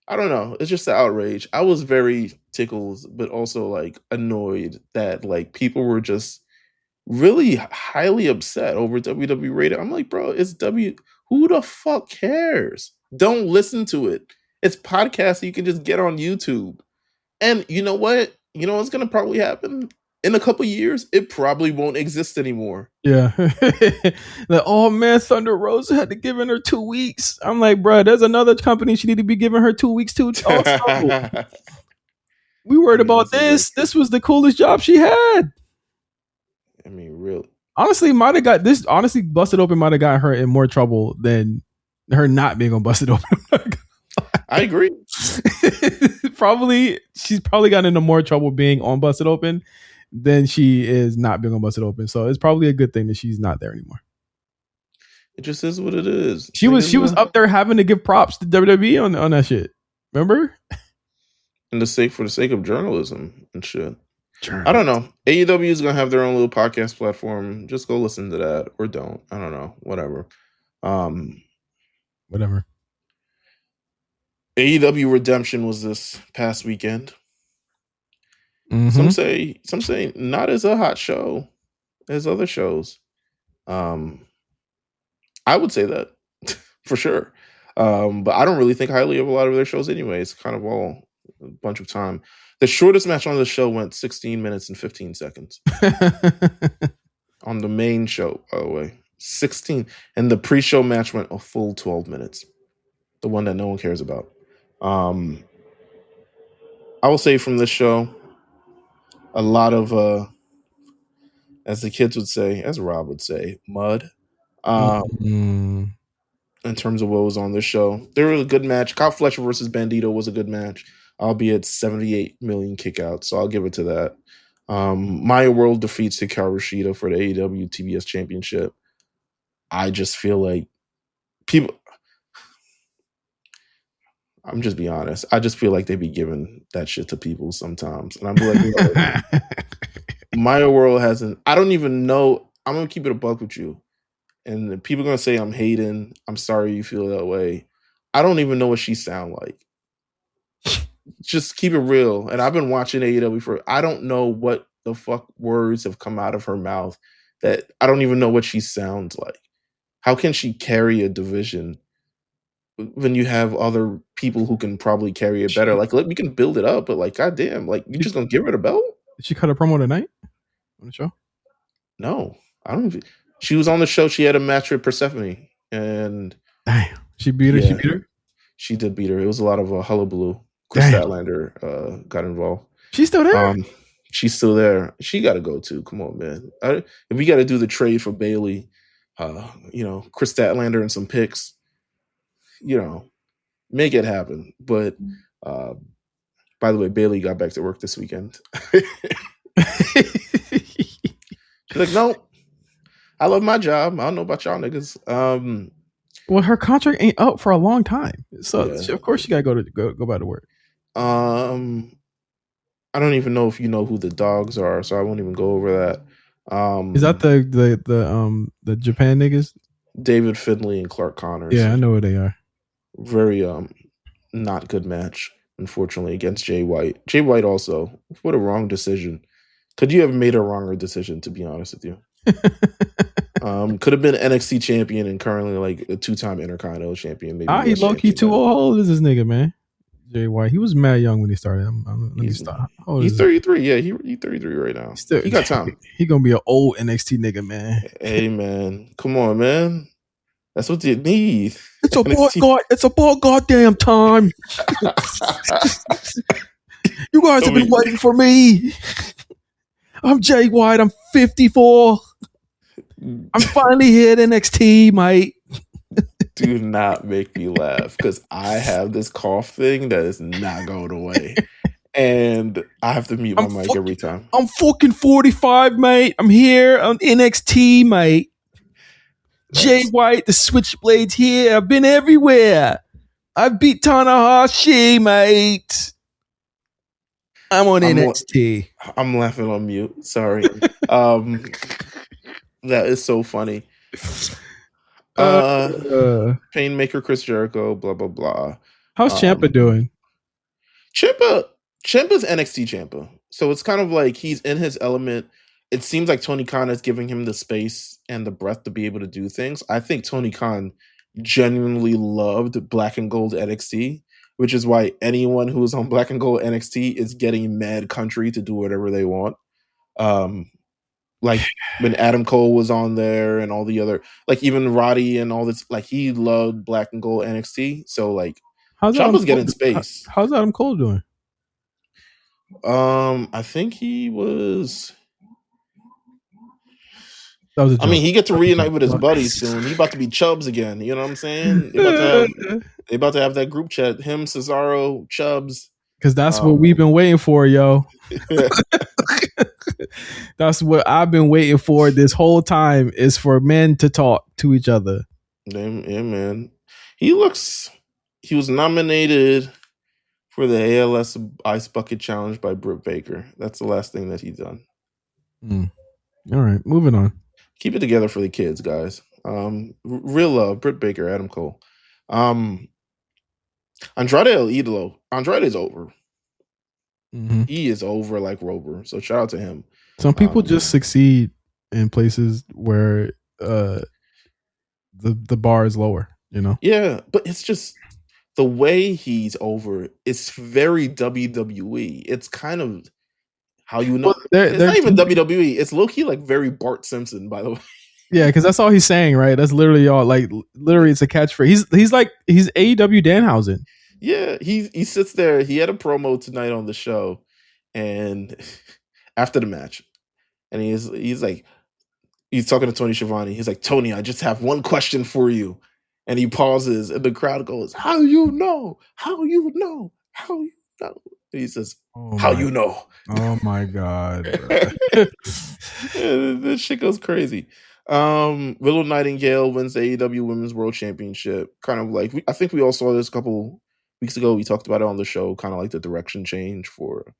I don't know. It's just the outrage. I was very tickled, but also like annoyed that like people were just really highly upset over WWE Radio. I'm like, bro, it's who the fuck cares? Don't listen to it. It's podcast you can just get on YouTube. And you know what? You know what's gonna probably happen? In a couple years, it probably won't exist anymore.
Yeah. Oh man, Thunder Rosa had to give in her 2 weeks. I'm like, bro, there's another company she need to be giving her 2 weeks to. Also, we worried about this. This was the coolest job she had.
I mean, really.
Honestly, might have got this. Honestly, Busted Open might have got her in more trouble than her not being on Busted Open.
I agree.
She's probably gotten into more trouble being on Busted Open than she is not being on Busted Open. So it's probably a good thing that she's not there anymore.
It just is what it is.
She was up there having to give props to WWE on that shit. Remember?
For the sake of journalism and shit. I don't know. AEW is gonna have their own little podcast platform. Just go listen to that or don't. I don't know. Whatever.
Whatever.
AEW Redemption was this past weekend.
Mm-hmm.
Some say not as a hot show as other shows. I would say that for sure. But I don't really think highly of a lot of their shows anyway. It's kind of all a bunch of time. The shortest match on the show went 16 minutes and 15 seconds. On the main show, by the way. 16. And the pre-show match went a full 12 minutes. The one that no one cares about. I will say from this show, a lot of, as the kids would say, as Rob would say, mud. In terms of what was on this show. They were a good match. Kyle Fletcher versus Bandito was a good match, albeit 78 million kickouts, so I'll give it to that. Maya World defeats Hikaru Shida for the AEW TBS Championship. I just feel like I'm just being honest. I just feel like they be giving that shit to people sometimes. And I'm like, Maya World hasn't, I don't even know. I'm going to keep it a buck with you. And people are going to say I'm hating. I'm sorry you feel that way. I don't even know what she sound like. Just keep it real. And I've been watching AEW I don't know what the fuck words have come out of her mouth that I don't even know what she sounds like. How can she carry a division when you have other people who can probably carry it better? Like, we can build it up, but like, goddamn, like, you just gonna give her the belt?
Did she cut a promo tonight on the show?
No, I don't even. She was on the show. She had a match with Persephone, and
damn, she beat her. Yeah, she beat her.
She did beat her. It was a lot of hullabaloo. Chris Statlander got involved.
She's still there.
She's still there. She got to go too. Come on, man. If we got to do the trade for Bayley, Chris Statlander and some picks, make it happen. But by the way, Bayley got back to work this weekend. She's like, no, I love my job. I don't know about y'all niggas.
Well, her contract ain't up for a long time, so of course she got to go back to work.
I don't even know if you know who the dogs are, so I won't even go over that.
Is that the Japan niggas?
David Finlay and Clark Connors.
Yeah, I know who they are.
Very not good match, unfortunately, against Jay White. Jay White also, what a wrong decision. Could you have made a wronger decision, to be honest with you? Could have been NXT champion and currently like a 2-time Intercontinental champion. Maybe
he low key too old. How old is this nigga, man? Jay White. He was mad young when he started. Let me stop.
He's 33. Yeah, he's 33 right now. He got time.
He gonna be an old NXT nigga, man.
Hey, man, come on, man. That's what you need.
It's about goddamn time. You guys have been waiting for me. I'm Jay White. I'm 54. I'm finally here at NXT, mate.
Do not make me laugh because I have this cough thing that is not going away. And I have to mute my mic every time.
I'm fucking 45, mate. I'm here on NXT, mate. Jay White, the Switchblades here. I've been everywhere. I've beat Tanahashi, mate. I'm on NXT.
I'm laughing on mute. Sorry. That is so funny. Painmaker Chris Jericho, blah, blah, blah.
How's Ciampa doing?
Ciampa's NXT Ciampa, so it's kind of like he's in his element. It seems like Tony Khan is giving him the space and the breath to be able to do things. I think Tony Khan genuinely loved Black and Gold NXT, which is why anyone who is on Black and Gold NXT is getting mad country to do whatever they want. Like when Adam Cole was on there and all the other, like even Roddy and all this, like he loved Black and Gold NXT. So like Ciampa's getting space.
How's Adam Cole doing?
I think he was. I mean, he get to reunite with his buddies soon. He about to be Chubbs again. You know what I'm saying? They about to have that group chat. Him, Cesaro, Chubbs.
Because that's what we've been waiting for, yo. That's what I've been waiting for this whole time, is for men to talk to each other.
Yeah, man. He was nominated for the ALS Ice Bucket Challenge by Britt Baker. That's the last thing that he done.
All right, moving on.
Keep it together for the kids, guys. Real love, Britt Baker, Adam Cole. Andrade El Idolo. Andrade's over. Mm-hmm. He is over like Rover. So shout out to him.
Some people just succeed in places where the bar is lower, you know?
Yeah, but it's just the way he's over. It's very WWE. It's kind of how you know. Well, it's not even WWE. It's low-key like very Bart Simpson, by the way.
Yeah, because that's all he's saying, right? That's literally all. Like, literally, it's a catchphrase. He's AEW Danhausen.
Yeah, he sits there. He had a promo tonight on the show, and after the match, and he's like, he's talking to Tony Schiavone. He's like, Tony, I just have one question for you. And he pauses, and the crowd goes, How you know? How you know? How you know? And he says, How you know?
Oh my God.
This shit goes crazy. Willow Nightingale wins the AEW Women's World Championship. Kind of like, I think we all saw this a couple weeks ago. We talked about it on the show, kind of like the direction change for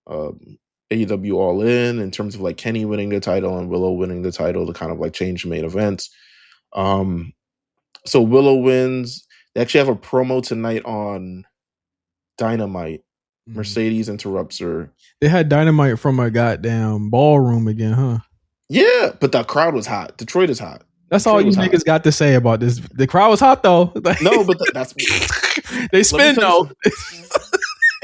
AEW All In terms of like Kenny winning the title and Willow winning the title to kind of like change the main events. So Willow wins. They actually have a promo tonight on Dynamite. Mercedes interrupts her.
They had Dynamite from a goddamn ballroom again, huh?
Yeah, but the crowd was hot. Detroit is hot.
That's all you niggas got to say about this. The crowd was hot though.
No, but that's
they spin though.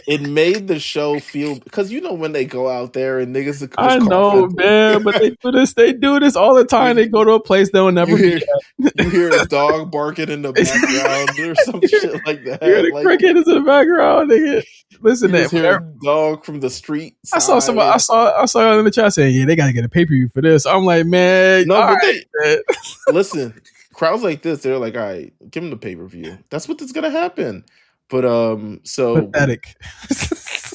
It made the show feel, because you know when they go out there and niggas.
I know, man, but they do this. They do this all the time. They go to a place they'll never.
You hear a dog barking in the background or some shit like that.
You hear the cricket is in the background. Nigga. Listen,
you hear a dog from the street.
I saw somebody. I saw in the chat saying, "Yeah, they got to get a pay-per-view for this." I'm like, man,
no, but right, listen, crowds like this, they're like, all right, give them the pay-per-view. That's what's gonna happen. But so
pathetic.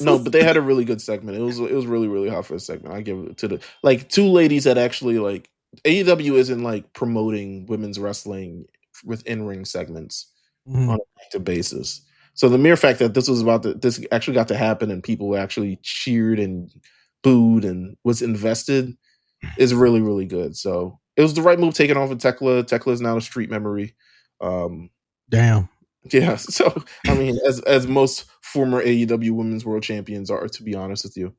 No, but they had a really good segment. It was really, really hot for a segment. I give it to the like two ladies that actually like AEW isn't like promoting women's wrestling with in-ring segments on an active basis. So the mere fact that this actually got to happen and people actually cheered and booed and was invested is really, really good. So it was the right move taking off of Tekla. Tekla is now a street memory.
Damn.
Yeah, so I mean, as most former AEW Women's World Champions are, to be honest with you,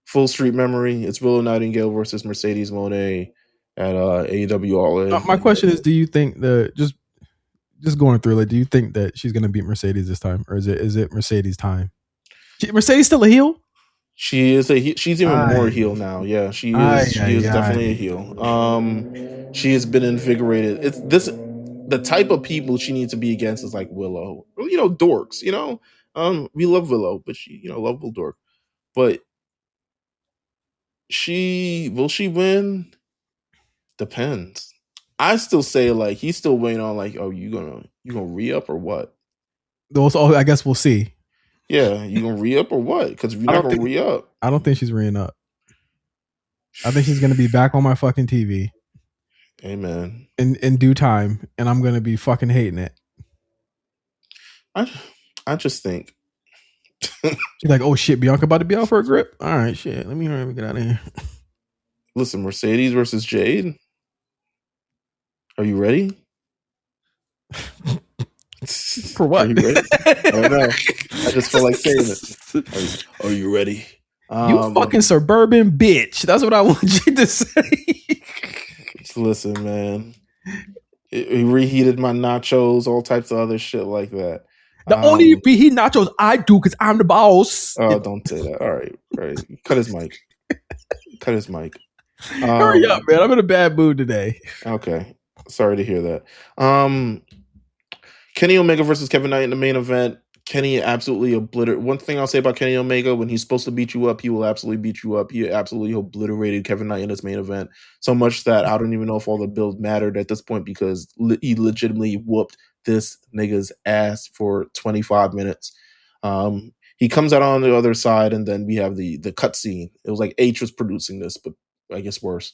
full street memory. It's Willow Nightingale versus Mercedes Moné at AEW All In.
My question is, do you think just going through, like, do you think that she's gonna beat Mercedes this time, or is it Mercedes time? Mercedes still a heel?
She is she's even more heel now. Yeah, she is. She is definitely a heel. She has been invigorated. It's this. The type of people she needs to be against is like Willow. You know, dorks, you know? We love Willow, but she, you know, lovable dork. But will she win? Depends. I still say like he's still waiting on like, oh, you gonna re-up or what?
I guess we'll see.
Yeah, you gonna re-up or what? Because we're not gonna re-up.
I don't think she's re up. I think she's gonna be back on my fucking TV.
Amen.
In due time, and I'm gonna be fucking hating it.
I just think
she's like, oh shit, Bianca about to be out for a grip. All right, shit. Let me get out of here.
Listen, Mercedes versus Jade. Are you ready?
For what?
Are you ready? I don't know. I just feel like saying it. Are you ready?
You fucking suburban bitch. That's what I want you to say.
Listen, man. He reheated my nachos, all types of other shit like that.
The only reheat nachos I do because I'm the boss.
Oh, don't say that. All right. Cut his mic.
Hurry up, man. I'm in a bad mood today.
Okay. Sorry to hear that. Kenny Omega versus Kevin Knight in the main event. Kenny absolutely obliterated. One thing I'll say about Kenny Omega, when he's supposed to beat you up, he will absolutely beat you up. He absolutely obliterated Kevin Knight in his main event. So much that I don't even know if all the build mattered at this point because he legitimately whooped this nigga's ass for 25 minutes. He comes out on the other side, and then we have the cut scene. It was like H was producing this, but I guess worse.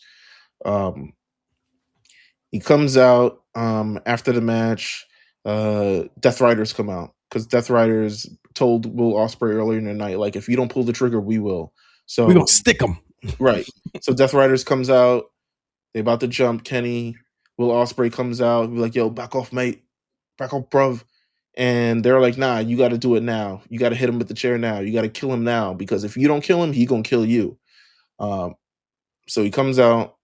He comes out after the match. Death Riders come out because Death Riders told Will Ospreay earlier in the night, like, if you don't pull the trigger, we will. So
we're gonna stick them.
Right. So Death Riders comes out. They about to jump Kenny. Will Ospreay comes out. Be like, yo, back off, mate. Back off, bruv. And they're like, nah, you got to do it now. You got to hit him with the chair now. You got to kill him now because if you don't kill him, he gonna kill you. So he comes out.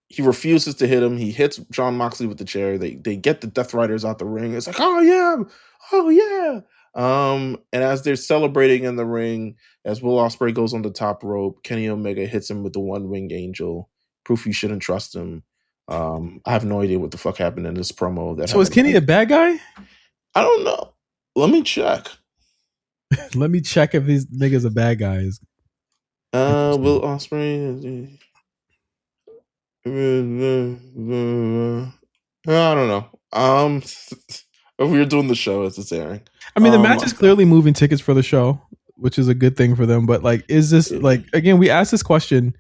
He refuses to hit him. He hits Jon Moxley with the chair. They get the Death Riders out the ring. It's like, oh yeah. And as they're celebrating in the ring, as Will Ospreay goes on the top rope, Kenny Omega hits him with the one-winged angel. Proof you shouldn't trust him. I have no idea what the fuck happened in this promo.
So is Kenny a bad guy?
I don't know. Let me check.
Let me check if these niggas are bad guys.
Will Ospreay. I don't know. We're doing the show as it's airing.
I mean, the match is clearly moving tickets for the show, which is a good thing for them. But like, is this like, again, we asked this question,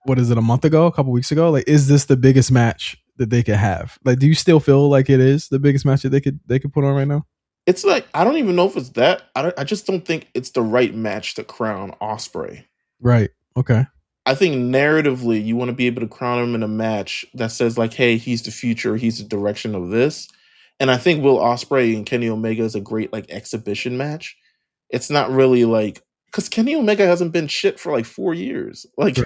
what is it, a month ago, a couple weeks ago? Like, is this the biggest match that they could have? Like, do you still feel like it is the biggest match that they could put on right now?
It's like, I don't even know if it's that. I just don't think it's the right match to crown Ospreay.
Right. Okay.
I think narratively, you want to be able to crown him in a match that says like, hey, he's the future, he's the direction of this. And I think Will Ospreay and Kenny Omega is a great like exhibition match. It's not really like, because Kenny Omega hasn't been shit for like 4 years. Like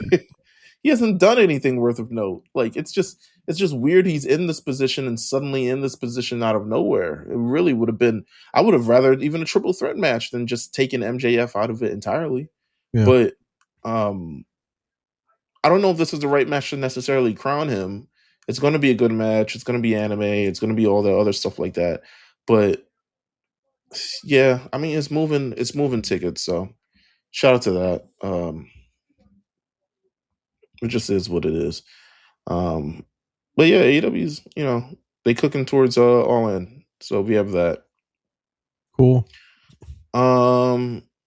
he hasn't done anything worth of note. Like it's just weird he's in this position and suddenly in this position out of nowhere. It really would have been, I would have rather even a triple threat match than just taking MJF out of it entirely. Yeah. But I don't know if this is the right match to necessarily crown him. It's going to be a good match. It's going to be anime. It's going to be all the other stuff like that. But yeah, I mean, it's moving tickets. So shout out to that. It just is what it is. But yeah, AEW's, they cooking towards All In. So we have that.
Cool.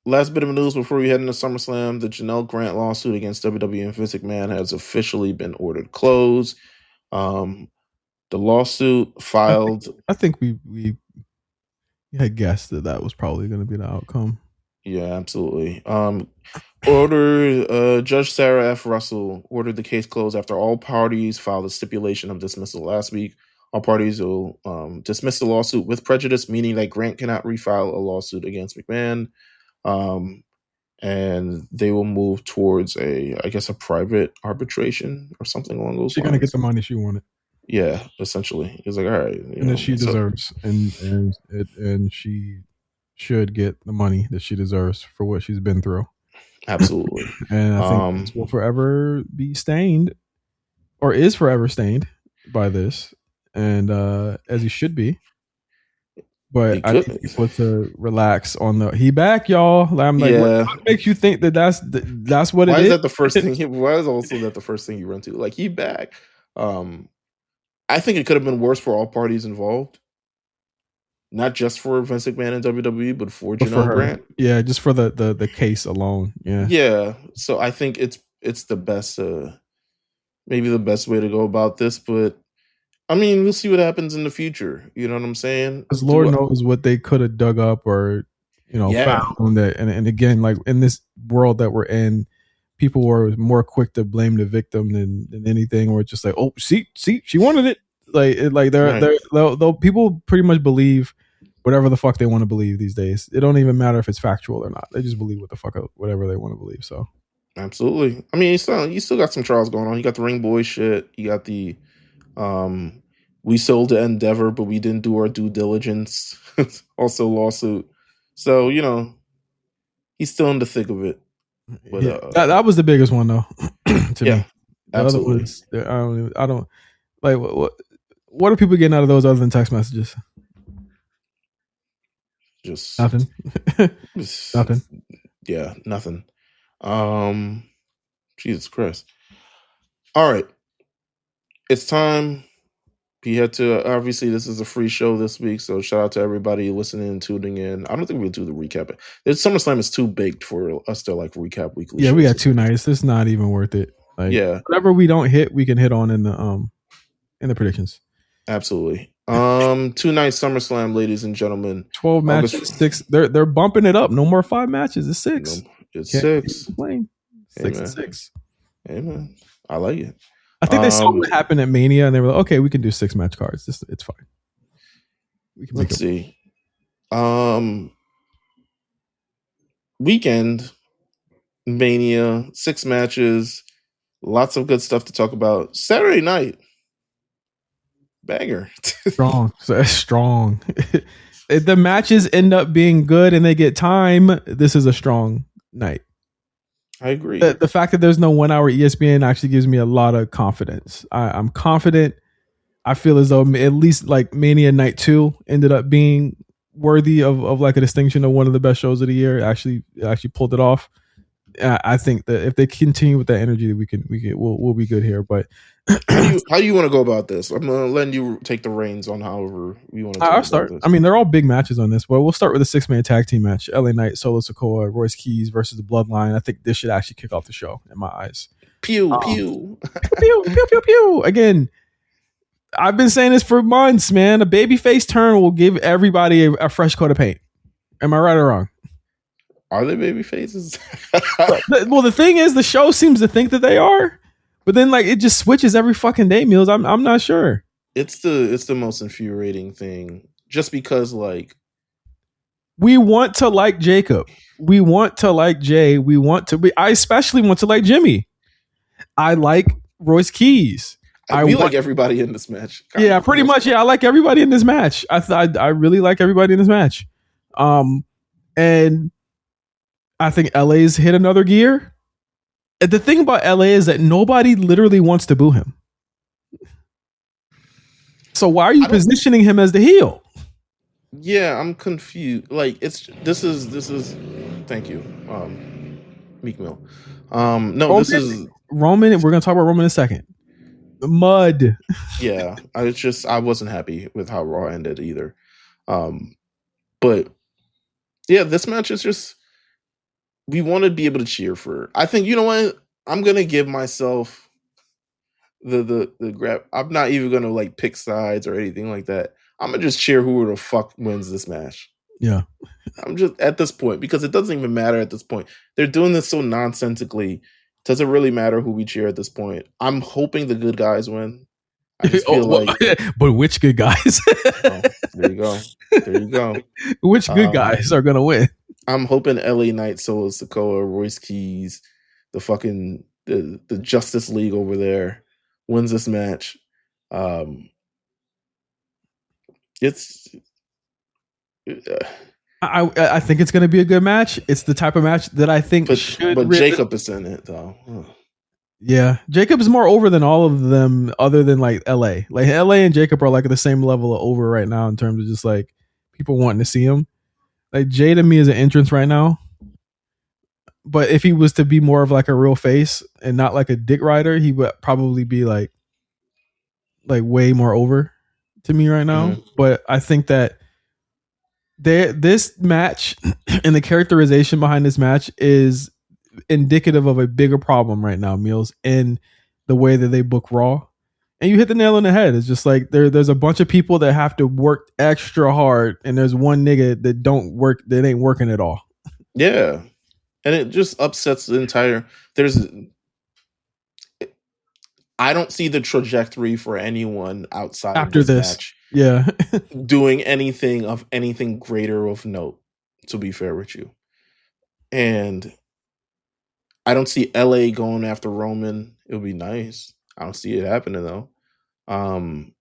Last bit of news before we head into SummerSlam: the Janel Grant lawsuit against WWE and Vince McMahon has officially been ordered closed. The lawsuit filed.
I think we had guessed that was probably going to be the outcome.
Yeah, absolutely. Judge Sarah F. Russell ordered the case closed after all parties filed a stipulation of dismissal last week. All parties will dismiss the lawsuit with prejudice, meaning that Grant cannot refile a lawsuit against McMahon. And they will move towards a private arbitration or something along those lines.
She's going to get the money she wanted.
Yeah, essentially. He's like, all right.
And that she deserves. And she should get the money that she deserves for what she's been through.
Absolutely.
And I think this will forever be stained, or is forever stained by this. And as he should be. But I think he's supposed to relax on he back, y'all. I'm like, what makes you think that's what it is?
Why is that the first thing? Why is also that the first thing you run to? Like, he back. I think it could have been worse for all parties involved. Not just for Vince McMahon and WWE, but for Janel Grant.
Yeah, just for the case alone. Yeah.
Yeah. So I think it's the best, maybe the best way to go about this, but I mean, we'll see what happens in the future. You know what I'm saying?
Because Lord knows what they could have dug up or, found that. And again, like in this world that we're in, people were more quick to blame the victim than anything, or just like, oh, see, she wanted it. They'll people pretty much believe whatever the fuck they want to believe these days. It don't even matter if it's factual or not. They just believe whatever they want to believe. So
absolutely. I mean, you still got some trials going on. You got the Ring Boy shit. You got the we sold to Endeavor, but we didn't do our due diligence. Also lawsuit. So, he's still in the thick of it. But,
that was the biggest one though. To me.
Absolutely.
I don't like what are people getting out of those other than text messages?
Just
nothing. Nothing.
Yeah, nothing. Jesus Christ. All right. It's time. We had to, obviously, this is a free show this week, so shout out to everybody listening and tuning in. I don't think we'll do the recap. Summerslam is too baked for us to recap weekly.
Yeah, we got 2 nights. It's not even worth it. Whatever we don't hit, we can hit on in the predictions.
Absolutely. 2 nights SummerSlam, ladies and gentlemen.
12 matches, 6. They're bumping it up. No more 5 matches. It's 6.
It's 6.
6 and 6.
Amen. I like it.
I think they saw what happened at Mania, and they were like, "Okay, we can do 6 match cards. It's fine." We can
Let's see. Weekend Mania, 6 matches, lots of good stuff to talk about. Saturday night, banger.
Strong. If the matches end up being good and they get time, this is a strong night.
I agree.
The fact that there's no 1 hour ESPN actually gives me a lot of confidence. I'm confident. I feel as though at least Mania Night 2 ended up being worthy of a distinction of one of the best shows of the year. Actually pulled it off. I think that if they continue with that energy, we'll be good here. But
how do you want to go about this? I'm gonna let you take the reins on however you want to.
I'll start. This. I mean, they're all big matches on this, but we'll start with a 6-man tag team match: LA Knight, Solo Sikoa, Royce Keys versus the Bloodline. I think this should actually kick off the show in my eyes.
Pew pew
pew pew pew pew. Again, I've been saying this for months, man. A babyface turn will give everybody a fresh coat of paint. Am I right or wrong?
Are they baby faces?
Well, the thing is, the show seems to think that they are, but then it just switches every fucking day. Meelz, I'm not sure.
It's the most infuriating thing, just because
we want to like Jacob, we want to like Jay, I especially want to like Jimmy. I like Royce Keys.
I like everybody in this match.
Yeah, pretty much. Yeah, I like everybody in this match. I really like everybody in this match. And I think LA's hit another gear. The thing about LA is that nobody literally wants to boo him. So why are you positioning him as the heel?
Yeah, I'm confused. This is thank you, Meek Mill. This is
Roman. We're gonna talk about Roman in a second. Mud.
Yeah, I wasn't happy with how Raw ended either. But yeah, this match is just, we want to be able to cheer for. I think, you know what? I'm gonna give myself the grab. I'm not even gonna pick sides or anything like that. I'm gonna just cheer who the fuck wins this match.
Yeah.
I'm just at this point, because it doesn't even matter at this point. They're doing this so nonsensically. Does it really matter who we cheer at this point? I'm hoping the good guys win. I just feel
but which good guys?
There you go.
Which good guys are gonna win?
I'm hoping LA Knight, Solo Sikoa, Royce Keys, the fucking the Justice League over there wins this match.
I think it's going to be a good match. It's the type of match that I think
but Jacob is in it though.
Yeah, Jacob is more over than all of them, other than LA. LA and Jacob are at the same level of over right now in terms of just people wanting to see him. Jay to me is an entrance right now, but if he was to be more of a real face and not a dick rider, he would probably be way more over to me right now. Mm-hmm. But I think that this match and the characterization behind this match is indicative of a bigger problem right now, Meelz, in the way that they book Raw. And you hit the nail on the head. It's just there's a bunch of people that have to work extra hard, and there's one nigga that don't work, that ain't working at all.
Yeah. And it just upsets the entire. I don't see the trajectory for anyone outside
after
of this
this
match.
Yeah.
Doing anything greater of note, to be fair with you. And I don't see LA going after Roman. It would be nice. I don't see it happening though.
I mean,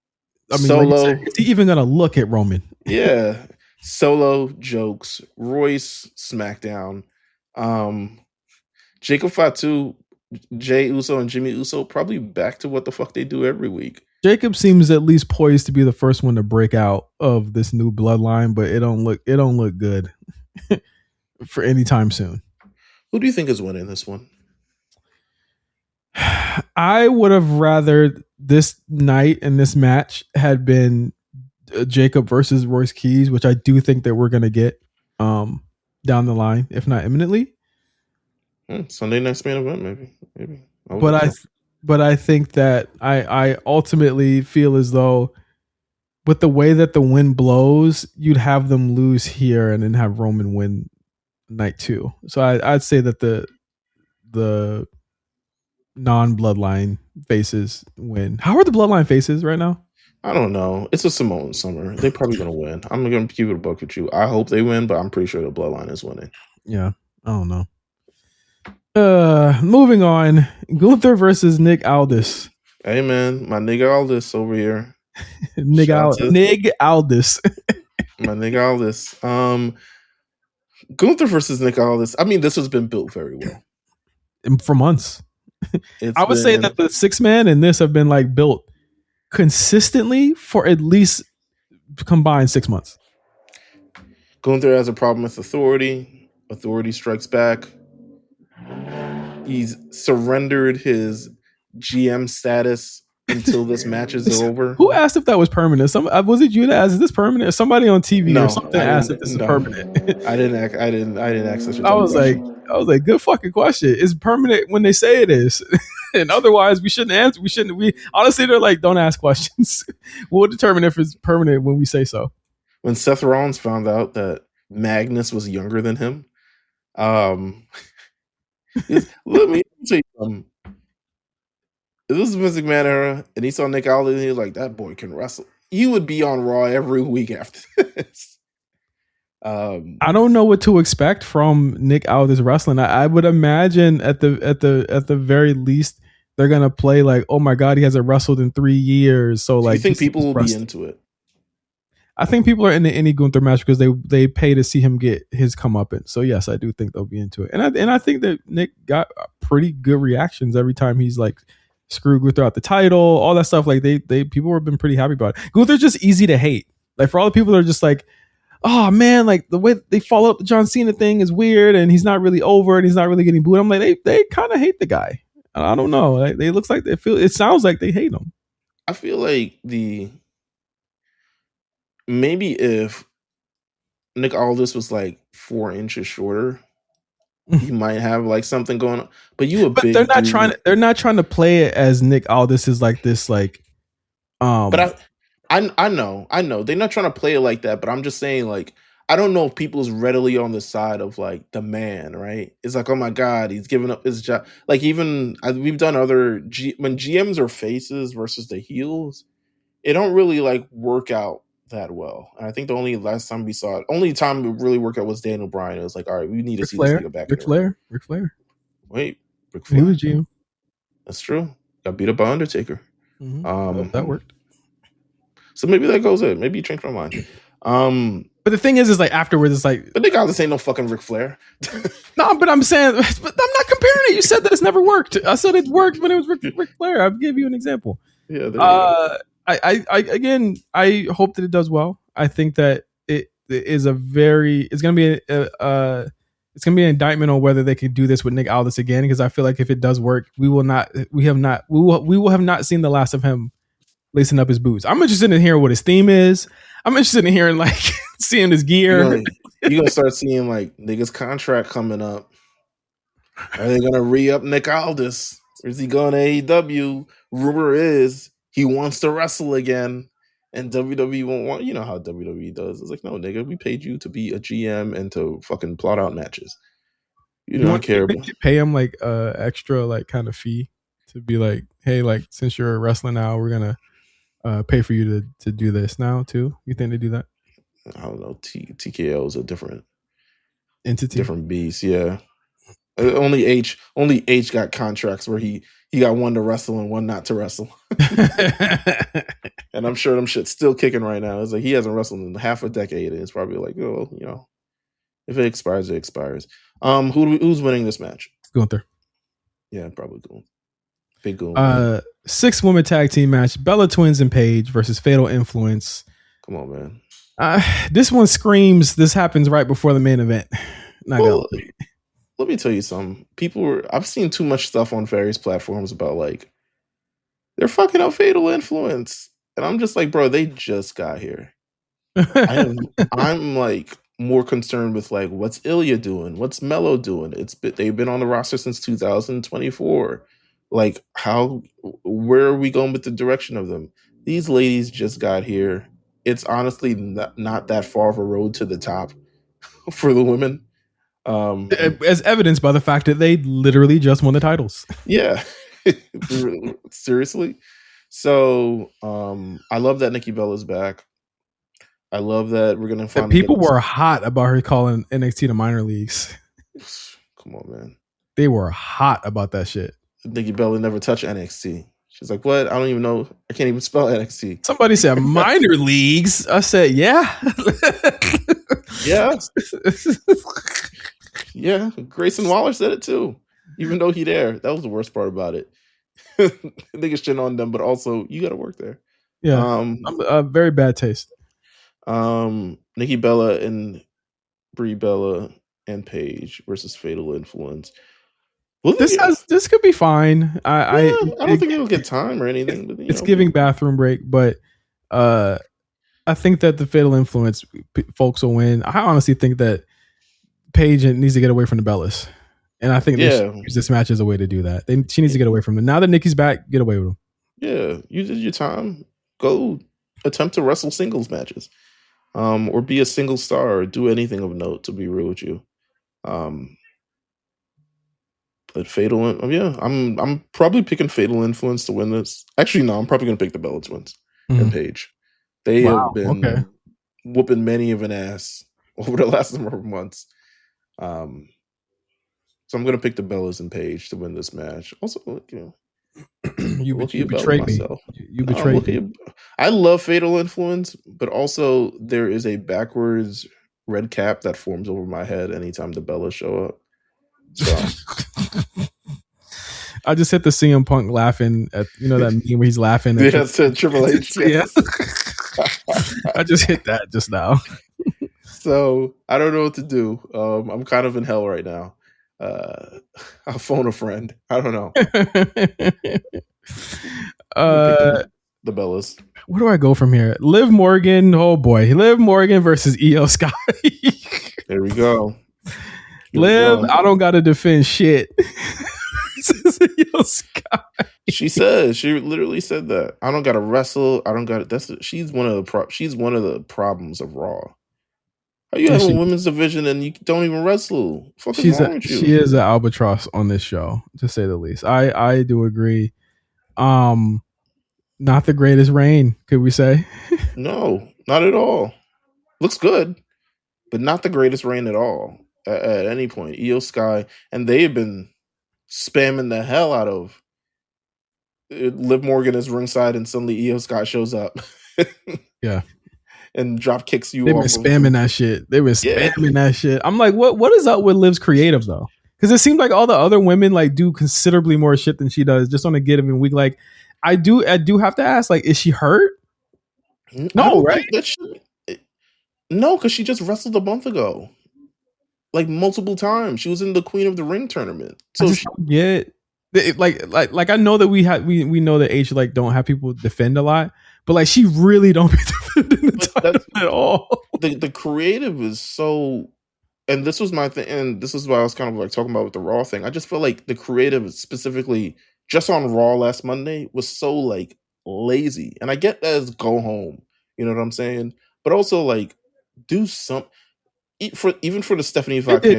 Solo,
like said, is he even gonna look at Roman?
Yeah. Solo jokes. Royce SmackDown. Jacob Fatu, Jay Uso, and Jimmy Uso probably back to what the fuck they do every week.
Jacob seems at least poised to be the first one to break out of this new bloodline, but it don't look good for any time soon.
Who do you think is winning this one?
I would have rather this night and this match had been Jacob versus Royce Keys, which I do think that we're going to get down the line, if not imminently.
Sunday night's main event, maybe.
But I think that I ultimately feel as though with the way that the wind blows, you'd have them lose here and then have Roman win night 2. So I'd say that the non-bloodline faces win. How are the bloodline faces right now?
I don't know. It's a Samoan summer. They're probably going to win. I'm going to keep it a buck with you. I hope they win, but I'm pretty sure the bloodline is winning.
Yeah. I don't know. Moving on. Gunther versus Nick Aldis.
Hey man, my nigga Aldis over here.
Nig Aldis.
My nigga Aldis. Gunther versus Nick Aldis. I mean, this has been built very well.
For months. I would say that the 6-man and this have been like built consistently for at least combined 6 months.
Gunther has a problem with authority. Authority strikes back. He's surrendered his GM status until this match is over.
Who asked if that was permanent? Was it you that asked, is this permanent? Somebody on TV or something asked if this is permanent.
I didn't ask such a
I was like, good fucking question. It's permanent when they say it is. And otherwise we shouldn't answer. We honestly, they're like, don't ask questions. We'll determine if it's permanent when we say so.
When Seth Rollins found out that Magnus was younger than him, let me tell you something. If this is Vince McMahon era and he saw Nick Aldis and he was like, that boy can wrestle, he would be on Raw every week after this.
I don't know what to expect from Nick Aldis wrestling. I would imagine at the very least they're gonna play like, oh my god, he hasn't wrestled in 3 years. So like,
you think people will be into it? I
think people are into any Gunther match because they pay to see him get his comeuppance. So yes, I do think they'll be into it. And I think that Nick got pretty good reactions every time he's like screwed Gunther out the title, all that stuff. Like they people have been pretty happy about it. Gunther's just easy to hate. Like for all the people that are just like, oh man, like the way they follow up the John Cena thing is weird and he's not really over and he's not really getting booed. I'm like, they kind of hate the guy. I don't know. Like, it sounds like they hate him.
I feel like maybe if Nick Aldis was like 4 inches shorter, you might have like something going on. But they're not trying to play it as Nick Aldis is like this, like But I know they're not trying to play it like that, but I'm just saying, like, I don't know if people is readily on the side of like the man, right? It's like, oh my god, he's giving up his job. Like even we've done other when GMs are faces versus the heels, it don't really like work out that well. And I think the only last time we saw it, only time it really worked out was Daniel Bryan. It was like, all right, we need to see this nigga back.
Ric Flair.
Wait, Ric Flair.
He was GM.
That's true. Got beat up by Undertaker.
Mm-hmm. That worked.
So maybe that goes in. Maybe you changed my mind.
But the thing is like afterwards, it's like,
but Nick Aldis ain't no fucking Ric Flair.
No, but I'm saying, but I'm not comparing it. You said that it's never worked. I said it worked when it was Ric Flair. I'll give you an example.
Yeah. There you go.
I hope that it does well. I think that it is it's going to be it's going to be an indictment on whether they could do this with Nick Aldis again, because I feel like if it does work, we will have not seen the last of him lacing up his boots. I'm interested in hearing what his theme is. I'm interested in hearing like seeing his gear.
You're gonna start seeing like niggas contract coming up. Are they gonna re-up Nick Aldis? Or is he going to AEW? Rumor is he wants to wrestle again, and WWE won't want. You know how WWE does. It's like, no, nigga, we paid you to be a GM and to fucking plot out matches. You don't care.
You pay him like extra like kind of fee to be like, hey, like since you're wrestling now, we're gonna pay for you to do this now too? You think they do that?
I don't know. TKO is a different
entity,
different beast. Yeah. Only H got contracts where he got one to wrestle and one not to wrestle. And I'm sure them shit's still kicking right now. It's like he hasn't wrestled in half a decade. And it's probably like, oh, you know, if it expires, it expires. Who's winning this match?
Gunther.
Yeah, probably Gunther. Big Gunther.
6-woman tag team match: Bella Twins and Paige versus Fatal Influence.
Come on, man.
This one screams. This happens right before the main event.
Let me tell you something. I've seen too much stuff on various platforms about like they're fucking up Fatal Influence, and I'm just like, bro, they just got here. I'm like more concerned with like what's Ilya doing, what's Mello doing. They've been on the roster since 2024. Like, where are we going with the direction of them? These ladies just got here. It's honestly not that far of a road to the top for the women.
As evidenced by the fact that they literally just won the titles.
Yeah. Seriously. So I love that Nikki Bella's back. I love that we're gonna find
people were hot about her calling NXT the minor leagues.
Come on, man.
They were hot about that shit.
Nikki Bella never touched NXT. She's like, what? I don't even know. I can't even spell NXT.
Somebody said minor leagues. I said, yeah.
Yeah. Yeah. Grayson Waller said it too. Even though he there. That was the worst part about it. Niggas shit on them, but also you gotta work there.
Yeah. Very bad taste.
Nikki Bella and Brie Bella and Paige versus Fatal Influence.
Well, this could be fine. I
don't think it'll get time or anything. But,
it's giving bathroom break, but I think that the Fatal Influence folks will win. I honestly think that Paige needs to get away from the Bellas, and I think they should use this match as a way to do that. She needs to get away from them. Now that Nikki's back, get away with them.
Yeah, you did your time. Go attempt to wrestle singles matches, or be a single star, or do anything of note. To be real with you, but Fatal, I'm probably picking Fatal Influence to win this. Actually, no, I'm probably going to pick the Bella Twins and Paige. They have been whooping many of an ass over the last number of months. So I'm going to pick the Bellas and Paige to win this match. Also,
you betrayed me. You betrayed me.
I love Fatal Influence, but also there is a backwards red cap that forms over my head anytime the Bellas show up. So
I just hit the CM Punk laughing at that meme where he's laughing at
Triple H. Yeah.
I just hit that just now.
So I don't know what to do. I'm kind of in hell right now. I'll phone a friend. I don't know. The Bellas.
Where do I go from here? Liv Morgan. Oh boy, Liv Morgan versus Io Sky.
There we go.
Liv, I don't got to defend shit.
She literally said that. I don't got to wrestle. I don't got to. She's one of the problems of Raw. How you have a women's division and you don't even wrestle? What's wrong with you?
She is an albatross on this show, to say the least. I do agree. Not the greatest reign, could we say?
No, not at all. Looks good, but not the greatest reign at all. At any point, Io Sky, and they have been spamming the hell out of Liv Morgan is ringside, and suddenly Io Sky shows up.
Yeah,
and drop kicks you.
They've been spamming that shit. They were spamming that shit. I'm like, what is up with Liv's creative though? Because it seems like all the other women like do considerably more shit than she does, just on a given week. Like, I do have to ask, like, is she hurt?
No, right? No, because she just wrestled a month ago. Like multiple times, she was in the Queen of the Ring tournament. So
I just don't get like I know that we know that H like don't have people defend a lot, but like she really don't be defending the title at all.
The creative is so, and this was my thing, and this is what I was kind of like talking about with the Raw thing. I just feel like the creative, specifically just on Raw last Monday, was so like lazy. And I get that as go home, you know what I'm saying? But also like do something. Even for the Stephanie Vacquer,
they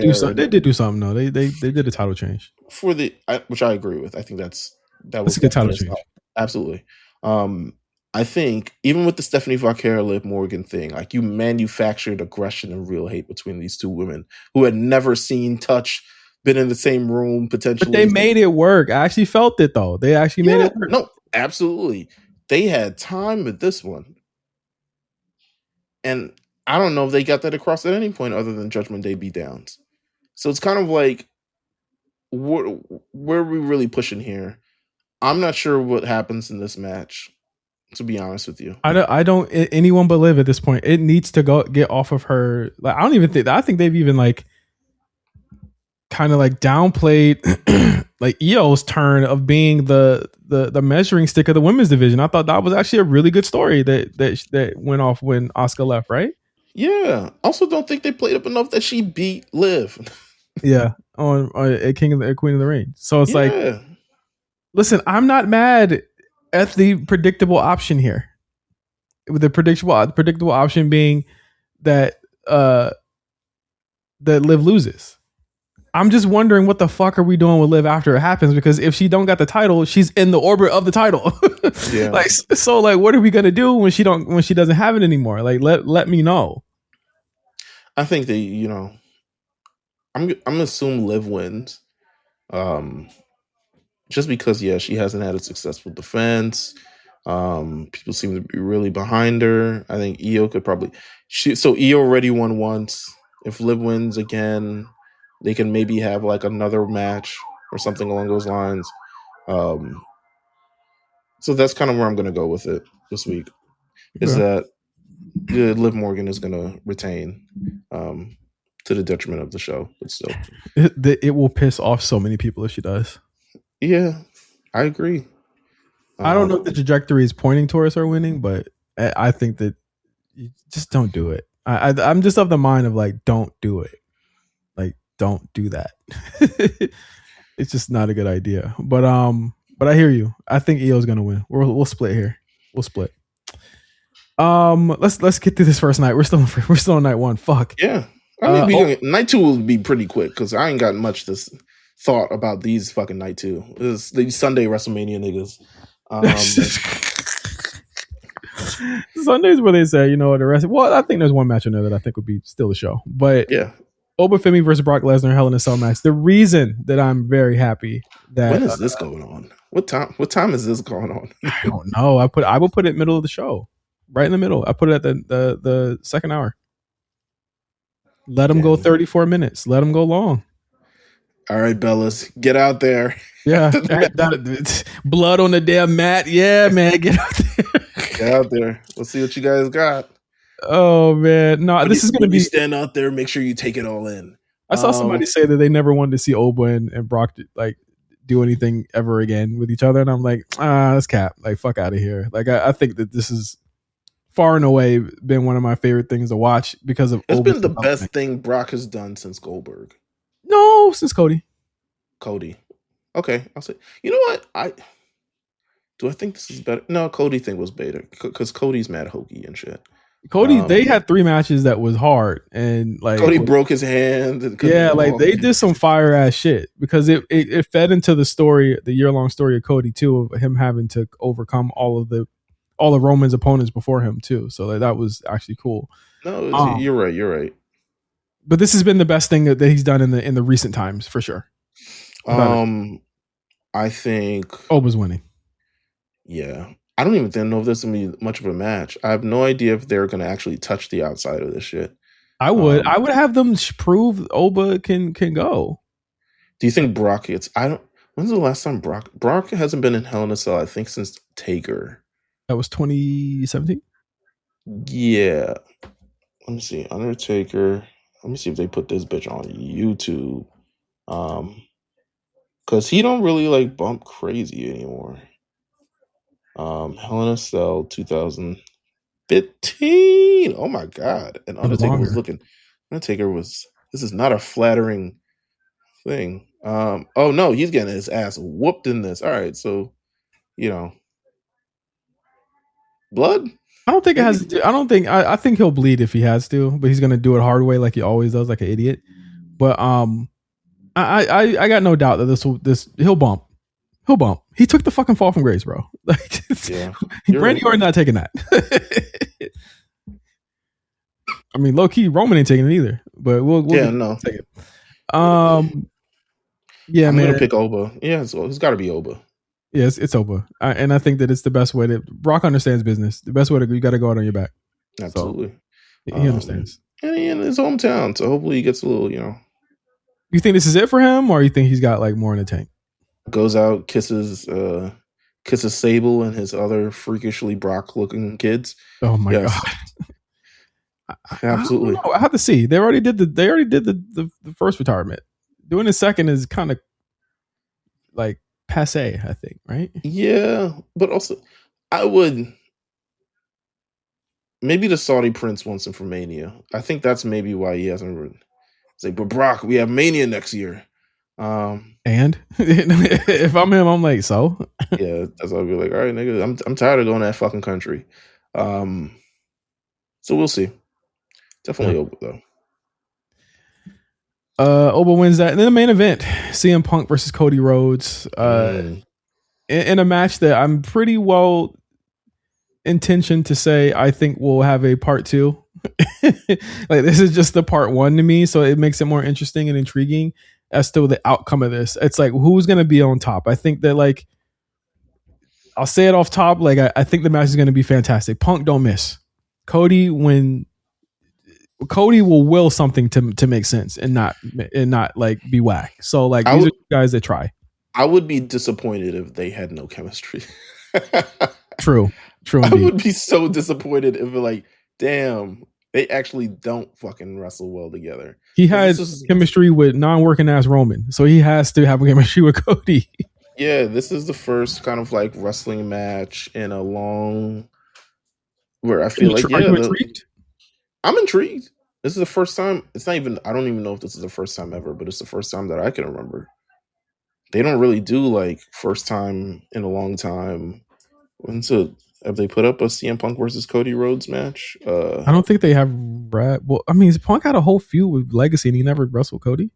did do something. No, they did a title change
which I agree with. I think that's That was
a good title change.
Absolutely. I think even with the Stephanie Vaquera Liv Morgan thing, like you manufactured aggression and real hate between these two women who had never seen, touched, been in the same room potentially.
But they made it work. I actually felt it though. They actually made it work.
No, absolutely. They had time with this one. And I don't know if they got that across at any point other than Judgment Day beatdowns. So it's kind of like, where are we really pushing here? I'm not sure what happens in this match, to be honest with you.
I don't anyone but Liv at this point. It needs to get off of her. Like I don't even think. I think they've even like kind of like downplayed like Io's turn of being the measuring stick of the women's division. I thought that was actually a really good story that went off when Asuka left, right?
Yeah. Also, don't think they played up enough that she beat Liv.
Yeah, on Queen of the Ring. So it's like, listen, I'm not mad at the predictable option here. With the predictable option being that that Liv loses. I'm just wondering what the fuck are we doing with Liv after it happens, because if she don't got the title, she's in the orbit of the title. Yeah. Like so, like what are we gonna do when she doesn't have it anymore? Like let me know.
I think that, you know, I'm gonna assume Liv wins. Just because she hasn't had a successful defense. People seem to be really behind her. I think Io could probably Io already won once. If Liv wins again, they can maybe have like another match or something along those lines. So that's kind of where I'm going to go with it this week. Is that Liv Morgan is going to retain, to the detriment of the show. But still,
it will piss off so many people if she does.
Yeah, I agree.
I don't know if the trajectory is pointing towards her winning, but I think that you just don't do it. I'm just of the mind of like, don't do it. Like, don't do that. It's just not a good idea. But I hear you. I think Io's gonna win. We'll split here. We'll split. Let's get through this first night. We're still on night one. Fuck.
Yeah. I mean, night two will be pretty quick because I ain't got much thought about these fucking night two. These Sunday WrestleMania niggas.
Sundays where they say, you know, the rest. Well, I think there's one match in there that I think would be still a show. But
yeah,
Obafemi versus Brock Lesnar, Hell in a Cell match. The reason that I'm very happy that
when is this going on? What time is this going on?
I don't know. I will put it middle of the show, right in the middle. I put it at the second hour. Let them go 34 minutes. Let them go long.
All right, Bellas, get out there.
Yeah, blood on the damn mat. Yeah, man, get out there.
Get out there. Let's see what you guys got.
Oh man, no, this is going to be.
Stand out there. Make sure you take it all in.
I saw somebody say that they never wanted to see Oba and Brock like do anything ever again with each other, and I'm like, that's cap. Like, fuck out of here. Like, I think that this is far and away been one of my favorite things to watch because of.
It's been the best thing Brock has done since Goldberg.
No, since Cody.
Okay, I'll say. You know what? I think this is better. No, Cody thing was better because Cody's mad hokey and shit.
Cody, they had 3 matches that was hard, and like
Cody broke his hand.
Yeah, like they did some fire ass shit because it fed into the story, the year-long story of Cody too, of him having to overcome all the Roman's opponents before him too. So that was actually cool.
No, you're right.
But this has been the best thing that he's done in the recent times for sure.
I think
Oba's winning.
Yeah. I don't even know if this is going to be much of a match. I have no idea if they're going to actually touch the outside of this shit.
I would have them prove Oba can go.
Do you think Brock gets... When's the last time Brock hasn't been in Hell in a Cell, I think, since Taker.
That was 2017?
Yeah. Let me see. Undertaker. Let me see if they put this bitch on YouTube. Because he don't really like bump crazy anymore. Hell in a Cell 2015. Oh my god. And Undertaker was looking. This is not a flattering thing. Oh no, he's getting his ass whooped in this. All right, so blood?
I don't think it has to. I think he'll bleed if he has to, but he's gonna do it hard way like he always does, like an idiot. But I got no doubt that he'll bump. He'll bump. He took the fucking fall from grace, bro. Like,
yeah,
Randy Orton not taking that. I mean, low key, Roman ain't taking it either. But we'll take it. Yeah,
I'm
man.
gonna pick Oba. Yeah, it's got to be Oba.
Yes, it's Oba, and I think that it's the best way to. Brock understands business. The best way to you got to go out on your back.
Absolutely,
so, he understands.
And he in his hometown, so hopefully he gets a little.
You think this is it for him, or you think he's got like more in the tank?
Goes out, kisses Sable and his other freakishly Brock-looking kids.
Oh my god!
Absolutely.
I have to see. They already did the first retirement. Doing the second is kind of like passe, I think, right?
Yeah, but also I would maybe the Saudi Prince wants him for Mania. I think that's maybe why he hasn't. It's like, but Brock, we have Mania next year.
And if I'm him, I'm like, so
yeah, that's I'll be like, all right, nigga, I'm tired of going to that fucking country. So we'll see. Definitely Oba though.
Oba wins that, and then the main event: CM Punk versus Cody Rhodes. In a match that I'm pretty well intentioned to say I think we'll have a part 2. Like, this is just the part 1 to me, so it makes it more interesting and intriguing as to the outcome of this. It's like, who's going to be on top? I think that, like, I'll say it off top, like, I think the match is going to be fantastic. Punk don't miss. Cody will will something to make sense and not like be whack. So, like, these are guys that try.
I would be disappointed if they had no chemistry.
True indeed.
I would be so disappointed if like, damn, they actually don't fucking wrestle well together.
He had chemistry with non-working ass Roman, so he has to have a chemistry with Cody.
Yeah, this is the first kind of like wrestling match in a long where I feel like,
are you intrigued?
I'm intrigued. This is the first time. It's not even. I don't even know if this is the first time ever, but it's the first time that I can remember. They don't really do like first time in a long time. Have they put up a CM Punk versus Cody Rhodes match?
I don't think they have. Well, I mean, Punk had a whole feud with Legacy, and he never wrestled Cody.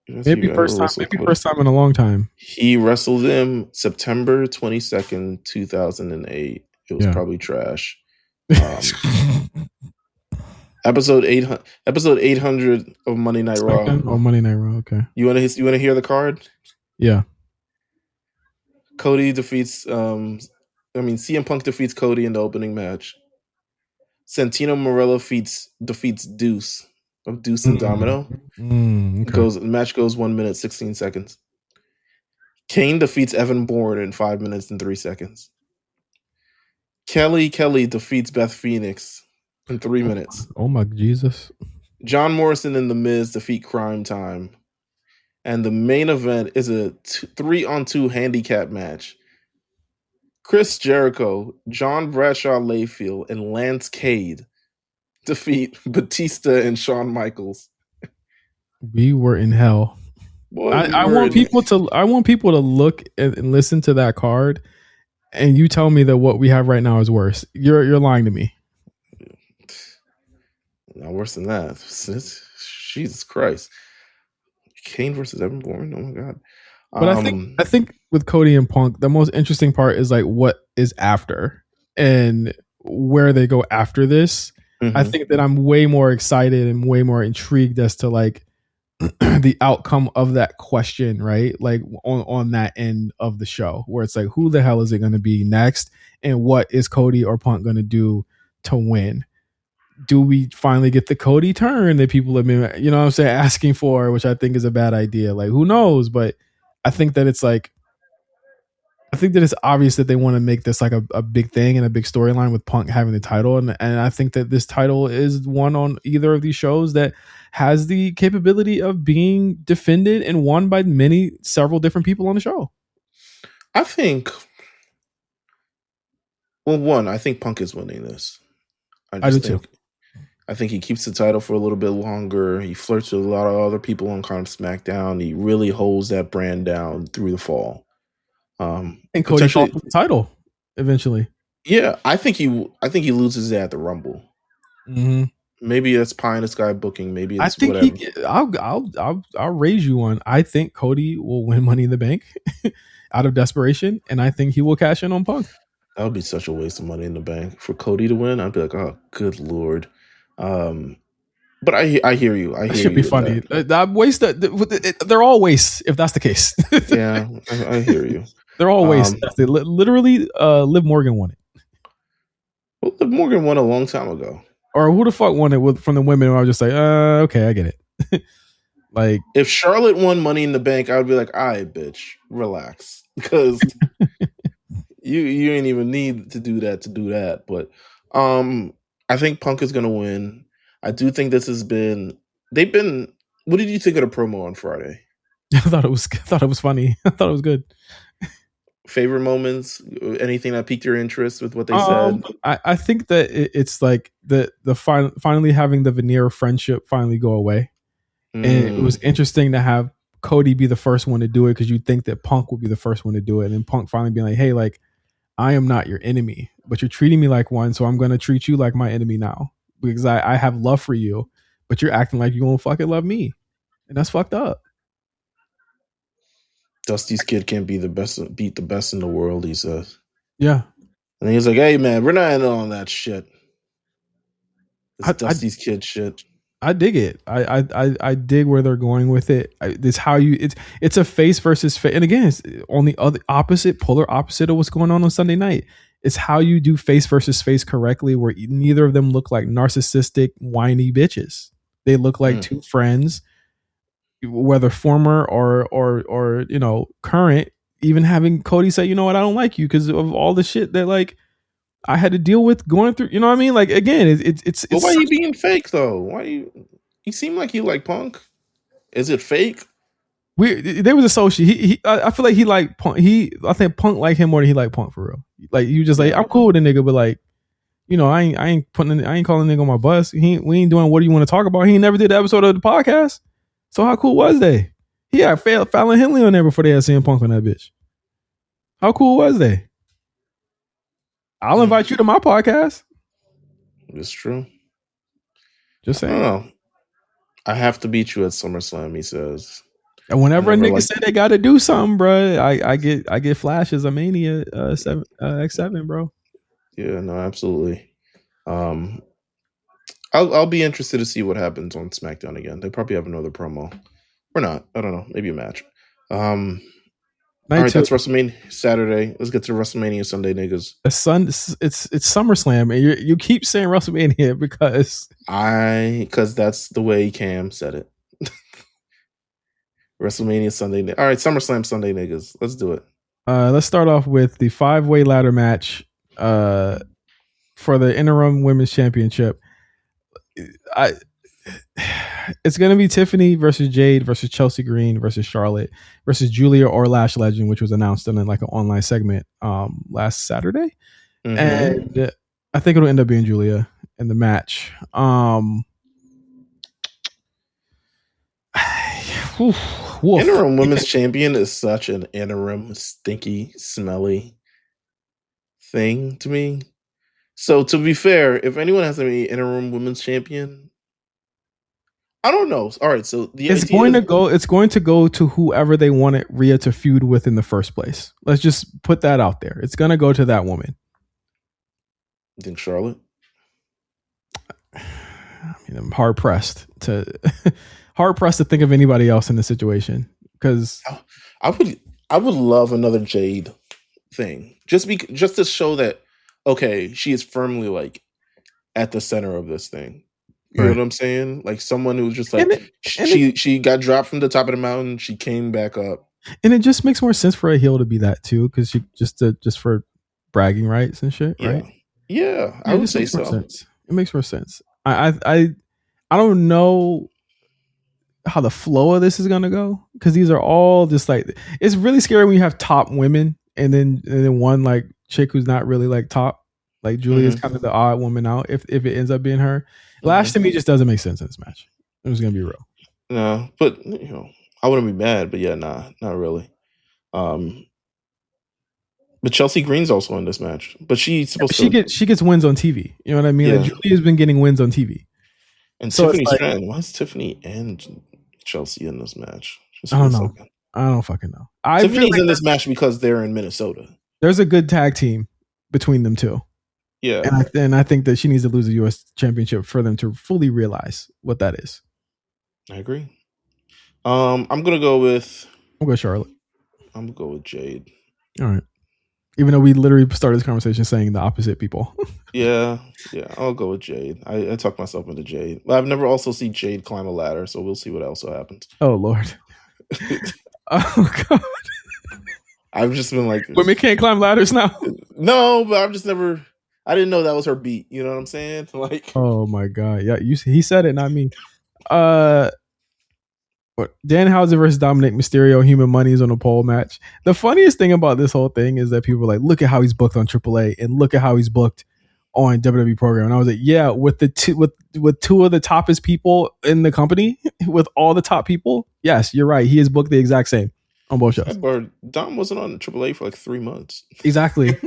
Maybe first time in a long time.
He wrestled him September 22nd, 2008. It was probably trash. Episode 800 of Monday Night Raw.
Oh, Monday Night Raw. Okay.
You want to hear the card?
Yeah.
Cody defeats. CM Punk defeats Cody in the opening match. Santino Marella defeats Deuce of Deuce and Domino. Okay. The match goes 1 minute 16 seconds. Kane defeats Evan Bourne in 5 minutes and 3 seconds. Kelly defeats Beth Phoenix in 3 minutes.
Oh my Jesus.
John Morrison and The Miz defeat Crime Time. And the main event is a 3-on-2 handicap match. Chris Jericho, John Bradshaw Layfield, and Lance Cade defeat Batista and Shawn Michaels.
We were in hell. Boy, I want people to look and listen to that card, and you tell me that what we have right now is worse. You're lying to me.
Not worse than that. Jesus Christ. Kane versus Evan Bourne. Oh my god.
But I think with Cody and Punk, the most interesting part is like what is after and where they go after this. Mm-hmm. I think that I'm way more excited and way more intrigued as to like the outcome of that question, right? Like on that end of the show, where it's like, who the hell is it going to be next, and what is Cody or Punk going to do to win? Do we finally get the Cody turn that people have been, you know what I'm saying, asking for, which I think is a bad idea. Like, who knows? But I think that it's obvious that they want to make this like a big thing and a big storyline with Punk having the title. And I think that this title is one on either of these shows that has the capability of being defended and won by several different people on the show.
I think, I think Punk is winning this.
I do too.
I think he keeps the title for a little bit longer. He flirts with a lot of other people on kind of SmackDown. He really holds that brand down through the fall.
And Cody fought for the title eventually.
Yeah, I think he loses it at the Rumble.
Mm-hmm.
Maybe it's pie in the sky booking. Maybe it's
I think
whatever.
I'll raise you one. I think Cody will win Money in the Bank out of desperation, and I think he will cash in on Punk.
That would be such a waste of Money in the Bank for Cody to win. I'd be like, oh, good lord. But I hear you. I hear
should be funny. They're all wastes if that's the case.
Yeah, I hear you.
They're all wastes. Literally, Liv Morgan won it.
Well, Liv Morgan won a long time ago.
Or who the fuck won it from the women? I was just like, okay, I get it. Like,
if Charlotte won Money in the Bank, I would be like, all right, bitch, relax, because you ain't even need to do that. But I think Punk is gonna win. I do think this has been. What did you think of the promo on Friday?
I thought it was funny. I thought it was good.
Favorite moments? Anything that piqued your interest with what they said?
I think that it's like the finally having the veneer of friendship finally go away, and it was interesting to have Cody be the first one to do it because you think that Punk would be the first one to do it, and then Punk finally being like, "Hey, like I am not your enemy, but you're treating me like one, so I'm going to treat you like my enemy now because I have love for you, but you're acting like you won't fucking love me, and that's fucked up."
Dusty's kid can't beat the best in the world, he says.
Yeah.
And he's like, hey, man, we're not in on that shit. It's Dusty's kid shit.
I dig it. I dig where they're going with it. It's a face versus face. And again, it's on the other polar opposite of what's going on Sunday night. It's how you do face versus face correctly, where neither of them look like narcissistic, whiny bitches. They look like two friends, whether former or current, even having Cody say, you know what, I don't like you because of all the shit that like I had to deal with going through. You know what I mean? Like again, it's.
But why are you being fake though? Why you seem like you like Punk? Is it fake?
There was a social. I feel like he liked Punk. I think Punk liked him more than he liked Punk for real. Like you just like, I'm cool with the nigga, but like, I ain't calling the nigga on my bus. We ain't doing what do you want to talk about. He never did the episode of the podcast. So how cool was they? He had Fallon Henley on there before they had CM Punk on that bitch. How cool was they? I'll invite you to my podcast.
It's true.
Just saying.
I have to beat you at SummerSlam, he says.
And whenever a nigga say they got to do something, bro, I get flashes of Mania X7, bro.
Yeah, no, absolutely. I'll be interested to see what happens on SmackDown again. They probably have another promo. Or not. I don't know. Maybe a match. All right, that's WrestleMania Saturday. Let's get to WrestleMania Sunday, niggas.
It's SummerSlam, and you keep saying WrestleMania because
that's the way Cam said it. WrestleMania Sunday. All right, SummerSlam Sunday, niggas. Let's do it.
Let's start off with the 5-way ladder match for the interim women's championship. It's gonna be Tiffany versus Jade versus Chelsea Green versus Charlotte versus Julia or Lash Legend, which was announced in like an online segment last Saturday, and I think it'll end up being Julia in the match.
Interim women's champion is such an interim, stinky, smelly thing to me. So to be fair, if anyone has to be interim women's champion, I don't know. All right, so
it's going to go to whoever they wanted Rhea to feud with in the first place. Let's just put that out there. It's going to go to that woman.
You think Charlotte?
I mean, I'm hard pressed to think of anybody else in the situation because
I would love another Jade thing just to show that she is firmly like at the center of this thing. You know what I'm saying? Like someone who's just like she got dropped from the top of the mountain, she came back up,
and it just makes more sense for a heel to be that too, because she just for bragging rights and shit, right?
Yeah, I would say so.
It makes more sense. I don't know how the flow of this is gonna go because these are all just like, it's really scary when you have top women and then one like chick who's not really like top. Like Julia is kind of the odd woman out if it ends up being her. Lash to me just doesn't make sense in this match. I'm just gonna be real.
No, but I wouldn't be mad. But yeah, not really. But Chelsea Green's also in this match. But she's supposed
she gets wins on TV. You know what I mean?
Yeah.
Like Julia's been getting wins on TV.
And so Tiffany Stratton. Why is Tiffany and Chelsea in this match?
I don't know. I don't fucking know.
Tiffany's in this match because they're in Minnesota.
There's a good tag team between them two.
Yeah.
And I think that she needs to lose the U.S. championship for them to fully realize what that is.
I agree. I'm going to go with...
I'll go Charlotte.
I'm going to go with Jade.
All right. Even though we literally started this conversation saying the opposite people.
Yeah. I'll go with Jade. I talked myself into Jade. But I've never also seen Jade climb a ladder, so we'll see what else happens.
Oh, Lord. Oh, God.
I've just been like...
Women can't climb ladders now?
No, but I've just never... I didn't know that was her beat. You know what I'm saying? Like...
Oh, my God. Yeah, he said it, not me. Danhausen versus Dominic Mysterio, Human Money is on a pole match. The funniest thing about this whole thing is that people are like, look at how he's booked on AAA and look at how he's booked on WWE program. And I was like, yeah, with two of the toppest people in the company, with all the top people, yes, you're right. He is booked the exact same on both shows.
Dom wasn't on AAA for like 3 months.
Exactly.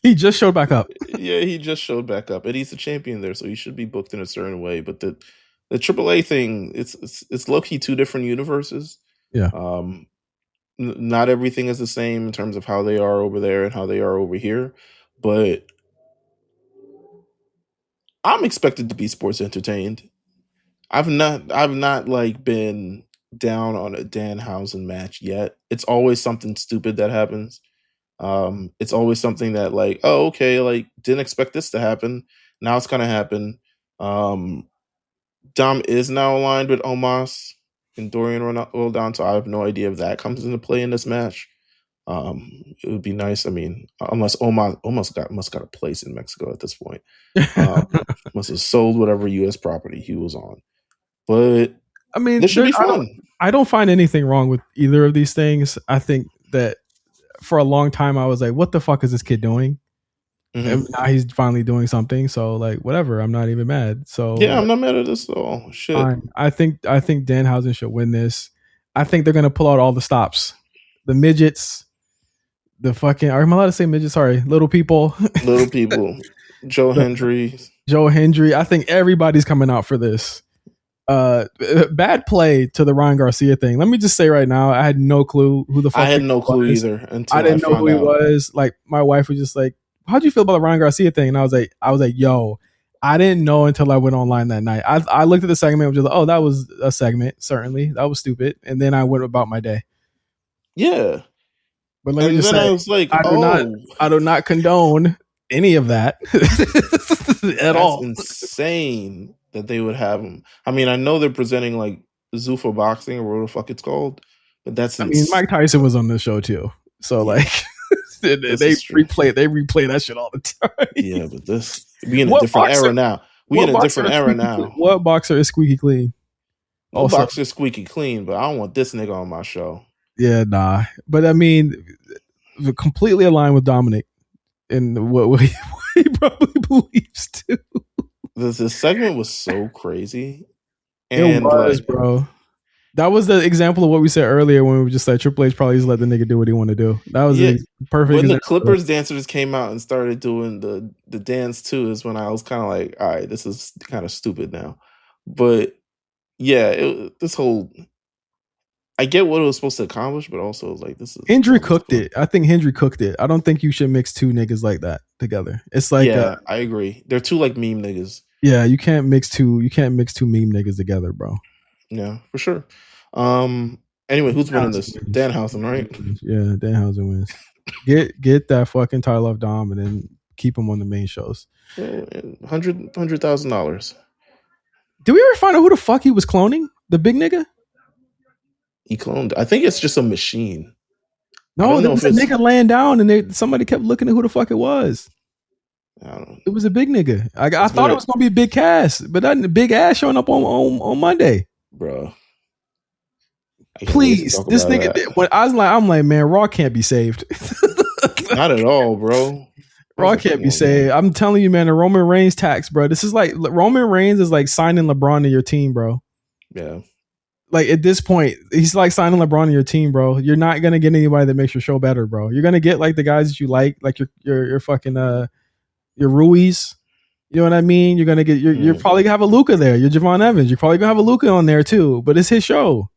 He just showed back up.
Yeah, he just showed back up, and he's the champion there, so he should be booked in a certain way. But the AAA thing, it's low-key two different universes.
Yeah.
Not everything is the same in terms of how they are over there and how they are over here, but I'm expected to be sports entertained. I've not like been down on a Danhausen match yet. It's always something stupid that happens. It's always something that like, oh, okay, like didn't expect this to happen. Now it's gonna happen. Dom is now aligned with Omos and Dorian Roldan, so I have no idea if that comes into play in this match. It would be nice. I mean, unless Omos must got a place in Mexico at this point. Must have sold whatever U.S. property he was on. But
I mean,
this should be fun.
I don't find anything wrong with either of these things. I think that for a long time I was like, what the fuck is this kid doing? Mm-hmm. And now he's finally doing something. So like, whatever. I'm not even mad. So
yeah, I'm not mad at this at all. Shit.
Fine. I think Danhausen should win this. I think they're gonna pull out all the stops. The midgets, the fucking. Am I allowed to say midgets? Sorry, little people.
Little people. Joe Hendry.
I think everybody's coming out for this. Bad play to the Ryan Garcia thing. Let me just say right now, I had no clue who the fuck.
I had no clue either until
I didn't know who he was. Like my wife was just like, how'd you feel about the Ryan Garcia thing? And I was like, yo, I didn't know until I went online that night. I looked at the segment and was just like, oh, that was a segment. Certainly. That was stupid. And then I went about my day.
Yeah.
But let me just say, I was like, I do not condone any of that at all.
Insane that they would have him. I mean, I know they're presenting like Zuffa Boxing or whatever the fuck it's called, but that's
Mike Tyson was on this show too. So like they replay that shit all the time.
Yeah, but we in a different era now.
What boxer is squeaky clean?
No boxer is squeaky clean, but I don't want this nigga on my show.
Yeah, nah. But I mean, completely aligned with Dominic in what he probably believes too.
This segment was so crazy.
And it was, bro. That was the example of what we said earlier when we were just like, Triple H probably just let the nigga do what he want to do. That was a perfect
when
example.
The Clippers dancers came out and started doing the dance too is when I was kind of like, all right, this is kind of stupid now. But yeah, I get what it was supposed to accomplish, but also it was like, this is...
Hendry cooked it. I think Hendry cooked it. I don't think you should mix two niggas like that together. It's like...
Yeah, I agree. They're two like meme niggas.
Yeah, you can't mix two meme niggas together, bro.
Yeah, for sure. Anyway, who's winning this? Danhausen, right?
Yeah, Danhausen wins. Get that fucking title off Dom and then keep him on the main shows.
$100,000.
Did we ever find out who the fuck he was cloning? The big nigga?
He cloned. I think it's just a machine.
No, there was a nigga laying down and somebody kept looking at who the fuck it was.
I don't know.
It was a big nigga. I thought it was gonna be a big cast, but that big ass showing up on Monday,
bro.
Please, this nigga. When I'm like, man, Raw can't be saved.
Not at all, bro.
Raw can't be saved. I'm telling you, man. The Roman Reigns tax, bro. This is like Roman Reigns is like signing LeBron to your team, bro.
Yeah.
Like at this point, he's like signing LeBron to your team, bro. You're not gonna get anybody that makes your show better, bro. You're gonna get like the guys that you like your fucking your Ruiz. You know what I mean? You're gonna get you're probably gonna have a Luka there. You're Javon Evans. You're probably gonna have a Luka on there too. But it's his show.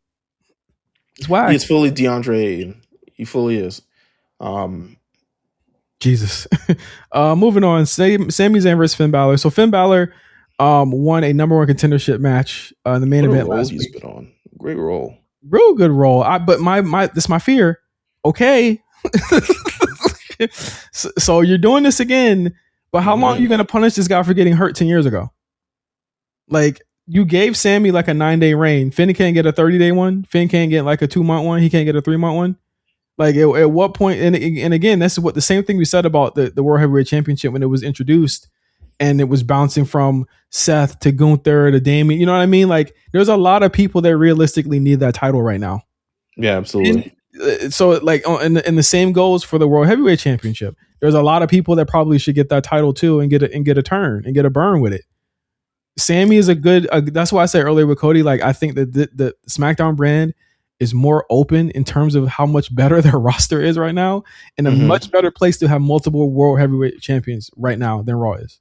It's whack.
He's fully DeAndre Ayton. He fully is.
Jesus. Moving on. Sami Zayn versus Finn Balor. So Finn Balor won a number one contendership match in the main event last week.
Been on. Great role.
Real good role. But this is my fear. Okay. So you're doing this again. But how long are you going to punish this guy for getting hurt 10 years ago? Like, you gave Sammy like a 9-day reign. Finn can't get a 30-day one. Finn can't get like a 2-month one. He can't get a 3-month one. Like, at what point? And again, that's what the same thing we said about the World Heavyweight Championship when it was introduced and it was bouncing from Seth to Gunther to Damien. You know what I mean? Like, there's a lot of people that realistically need that title right now.
Yeah, absolutely.
And so, like, and the same goes for the World Heavyweight Championship. There's a lot of people that probably should get that title too and get a turn and get a burn with it. Sammy is a good. That's why I said earlier with Cody. Like, I think that the SmackDown brand is more open in terms of how much better their roster is right now, and a much better place to have multiple World Heavyweight champions right now than Raw is.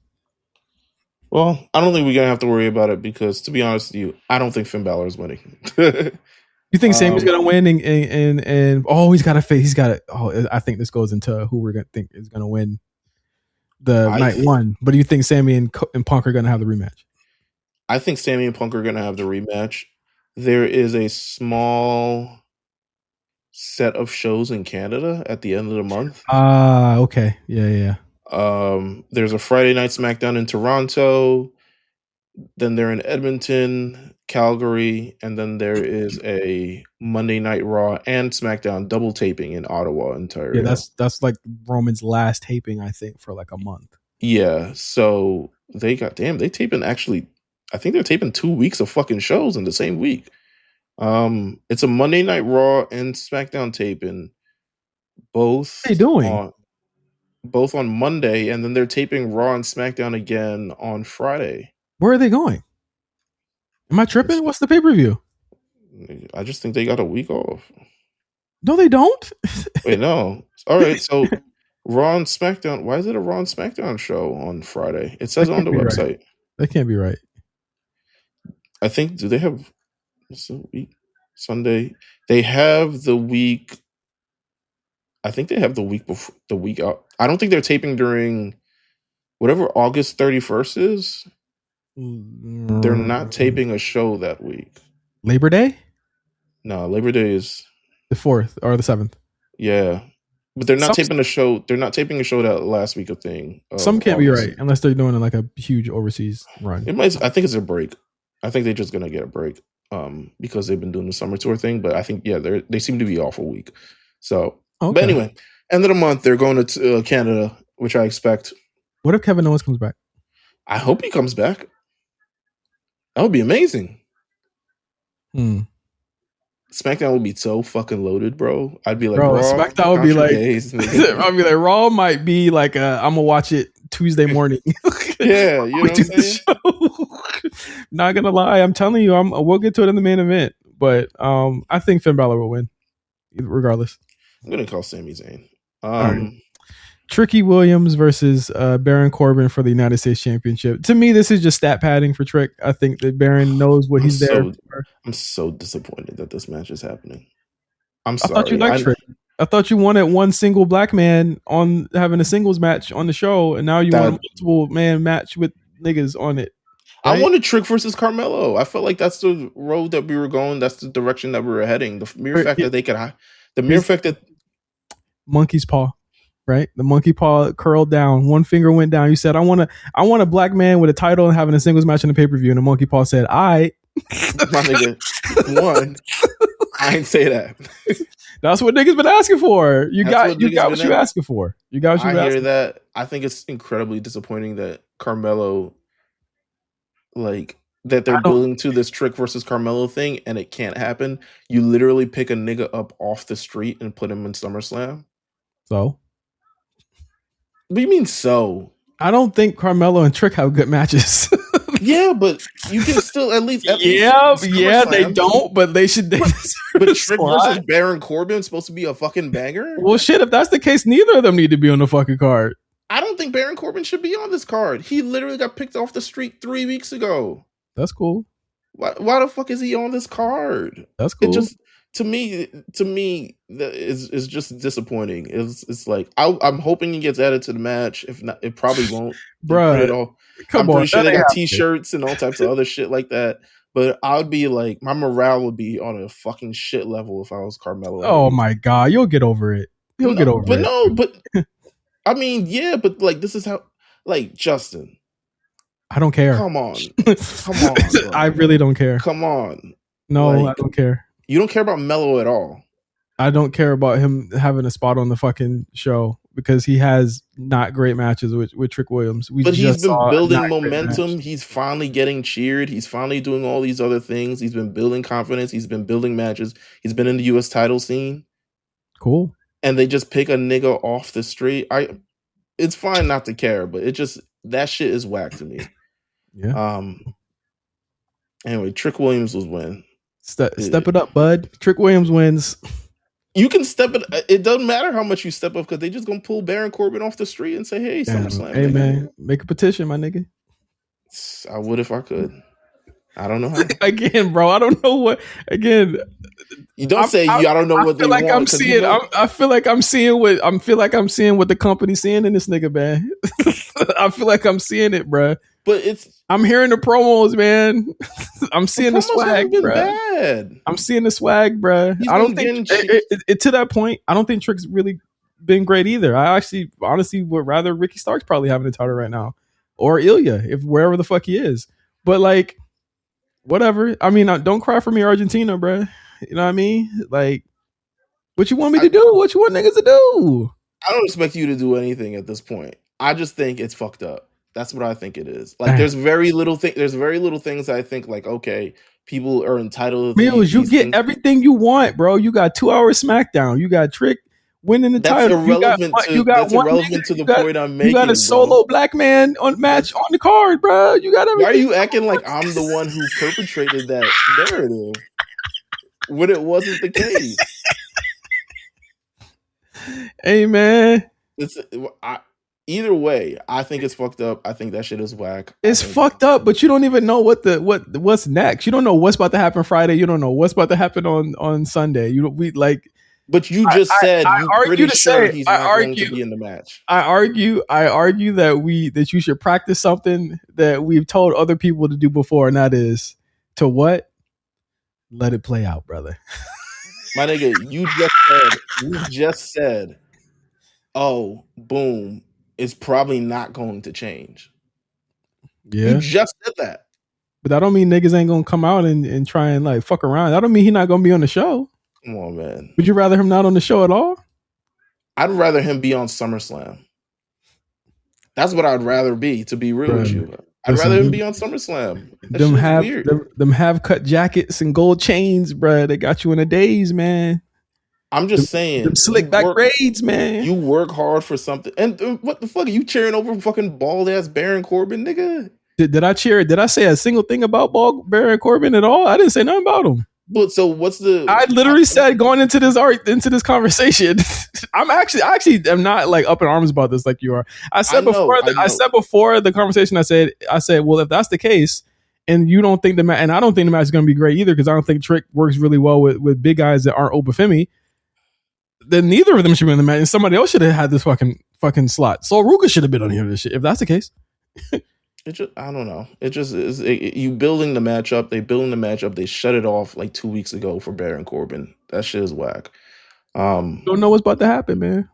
Well, I don't think we're gonna have to worry about it because, to be honest with you, I don't think Finn Balor is winning.
You think Sammy's gonna win and he's got to face. He's got to. Oh, I think this goes into who we're gonna think is gonna win the night one. But do you think Sammy and Punk are gonna have the rematch?
I think Sammy and Punk are gonna have the rematch. There is a small set of shows in Canada at the end of the month.
Okay. Yeah.
There's a Friday night SmackDown in Toronto. Then they're in Edmonton, Calgary, and then there is a Monday Night Raw and SmackDown double taping in Ottawa, Ontario.
Yeah, that's like Roman's last taping, I think, for like a month.
Yeah, so they taping actually. I think they're taping 2 weeks of fucking shows in the same week. It's a Monday Night Raw and SmackDown taping. Both.
What are they doing?
Both on Monday, and then they're taping Raw and SmackDown again on Friday.
Where are they going? Am I tripping? What's the pay-per-view?
I just think they got a week off.
No, they don't.
Wait, no. All right, so Raw and SmackDown. Why is it a Raw and SmackDown show on Friday? It says on the website.
Right. That can't be right.
I think, do they have Sunday? They have the week. I think they have the week before the week out. I don't think they're taping during whatever August 31st is. They're not taping a show that week.
Labor Day?
No, Labor Day is
the 4th or the 7th.
Yeah. But they're not taping a show. They're not taping a show that last week of thing.
Some can't be right unless they're doing like a huge overseas run.
It might. I think it's a break. I think they're just gonna get a break because they've been doing the summer tour thing. But I think they seem to be off a week. So, okay. But anyway, end of the month they're going to Canada, which I expect.
What if Kevin Owens comes back?
I hope he comes back. That would be amazing. SmackDown would be so fucking loaded, bro. I'd be like,
bro, SmackDown would be like, I'd be like, Raw might be like, I'm gonna watch it Tuesday morning.
Yeah, you know what I'm saying?
Not gonna lie, I'm telling you, we'll get to it in the main event, but I think Finn Balor will win, regardless.
I'm gonna call Sami Zayn.
Right. Tricky Williams versus Baron Corbin for the United States Championship. To me, this is just stat padding for Trick. I think that Baron knows what he's there for.
I'm so disappointed that this match is happening. I'm sorry.
I thought you liked Trick. I thought you wanted one single black man on having a singles match on the show, and now you want a multiple man match with niggas on it.
Right? I wanted Trick versus Carmelo. I felt like that's the road that we were going. That's the direction that we were heading. The mere fact that they could,
monkey's paw. Right, the monkey paw curled down, one finger went down. You said, "I want a black man with a title and having a singles match in the pay per view." And the monkey paw said, "I,
my nigga, one, I ain't say that."
That's what niggas been asking for. You got what you asking for. You got what you.
I hear that. I think it's incredibly disappointing that Carmelo, like that they're building to this Trick versus Carmelo thing, and it can't happen. You literally pick a nigga up off the street and put him in SummerSlam.
So.
What do you mean so?
I don't think Carmelo and Trick have good matches.
Yeah, but you can still at least
they don't, but they should.
But Trick versus Baron Corbin is supposed to be a fucking banger?
Well, shit, if that's the case, neither of them need to be on the fucking card.
I don't don't think Baron Corbin should be on this card. He literally got picked off the street 3 weeks ago.
That's cool.
Why the fuck is he on this card?
That's cool.
It just to me is just disappointing. It's like I'm hoping he gets added to the match. If not, it probably won't.
Bro,
I'm pretty sure they got T-shirts and all types of other shit like that. But I would be like, my morale would be on a fucking shit level if I was Carmelo.
Oh my god, you'll get over it. Get over it.
But I mean, yeah, but like this is how, like, Justin.
I don't care.
Come on. Bro.
I really don't care.
Come on.
No, like, I don't care.
You don't care about Melo at all.
I don't care about him having a spot on the fucking show because he has not great matches with Trick Williams.
But he's been building momentum. He's finally getting cheered. He's finally doing all these other things. He's been building confidence. He's been building matches. He's been in the U.S. title scene.
Cool. And
they just pick a nigga off the street. It's fine not to care, but it just, that shit is whack to me.
Yeah.
Anyway, Trick Williams was win.
Step it up, bud. Trick Williams wins.
You can step it. It doesn't matter how much you step up because they just gonna pull Baron Corbin off the street and say, "Hey, Summerslam."
Hey, man, make a petition, my nigga.
I would if I could. I don't know how.
Again, bro, I don't know what. Again,
you don't say I don't know what they want.
I feel like I'm seeing what the company's seeing in this nigga, man. I feel like I'm seeing it, bro.
But
I'm hearing the promos, man. I'm seeing the swag, bro.
Bad.
I'm seeing the swag, bro. I don't think to that point. I don't think Trick's really been great either. I actually, honestly, would rather Ricky Starks probably having the title right now, or Ilya, if wherever the fuck he is. But like, whatever. I mean, don't cry for me, Argentina, bro. You know what I mean? Like, what you want me to do? What you want niggas to do?
I don't expect you to do anything at this point. I just think it's fucked up. That's what I think it is. Like, there's very little things I think, like, okay, people are entitled to
Meelz, you get things. Everything you want, bro. You got 2 hours SmackDown. You got Trick winning the title.
Irrelevant that's irrelevant to the point I'm making.
You got a solo black man match on the card, bro. You got everything.
Why are you acting like I'm the one who perpetrated that narrative when it wasn't the case?
Hey, man.
Either way, I think it's fucked up. I think that shit is whack.
It's fucked up, but you don't even know what's next. You don't know what's about to happen Friday. You don't know what's about to happen on Sunday.
But you just said you're pretty sure he's not going to be in the match.
I argue that you should practice something that we've told other people to do before, and that is to what? Let it play out, brother.
My nigga, you just said, oh, boom. It's probably not going to change.
Yeah.
You just said that.
But that don't mean niggas ain't gonna come out and try and like fuck around. That don't mean he not gonna be on the show.
Come on, man.
Would you rather him not on the show at all?
I'd rather him be on SummerSlam. That's what I'd rather be, to be real with you. I'd rather him be on SummerSlam.
Them have cut jackets and gold chains, bro. They got you in a daze, man.
I'm just saying,
them slick back braids, man.
You work hard for something, and what the fuck are you cheering over fucking bald ass Baron Corbin, nigga?
Did I cheer? Did I say a single thing about bald Baron Corbin at all? I didn't say nothing about him.
But so what's the?
I literally said going into this conversation, I actually am not like up in arms about this like you are. I said before the conversation, I said, well, if that's the case, and you don't think and I don't think the match is going to be great either because I don't think Trick works really well with big guys that aren't Obafemi. Then neither of them should be in the match, and somebody else should have had this fucking slot. So Ruka should have been on here. This shit, if that's the case.
I don't know. It just is. You building the matchup. They building the matchup. They shut it off like 2 weeks ago for Baron Corbin. That shit is whack.
Don't know what's about to happen, man.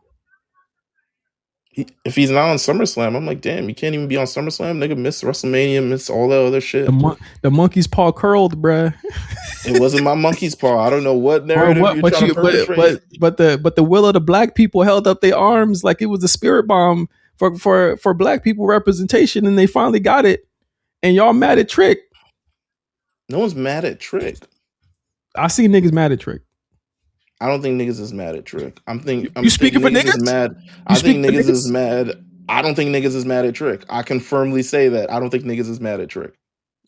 If he's not on SummerSlam, I'm like, damn, you can't even be on SummerSlam. Nigga, miss WrestleMania, miss all that other shit.
The monkey's paw curled, bruh.
It wasn't my monkey's paw. I don't know what narrative you're trying to perpetrate.
But the will of the black people held up their arms like it was a spirit bomb for black people representation, and they finally got it. And y'all mad at Trick.
No one's mad at Trick.
I see niggas mad at Trick.
I don't think niggas is mad at Trick. I'm speaking
for niggas?
Mad. I think niggas is mad. I don't think niggas is mad at Trick. I can firmly say that. I don't think niggas is mad at Trick.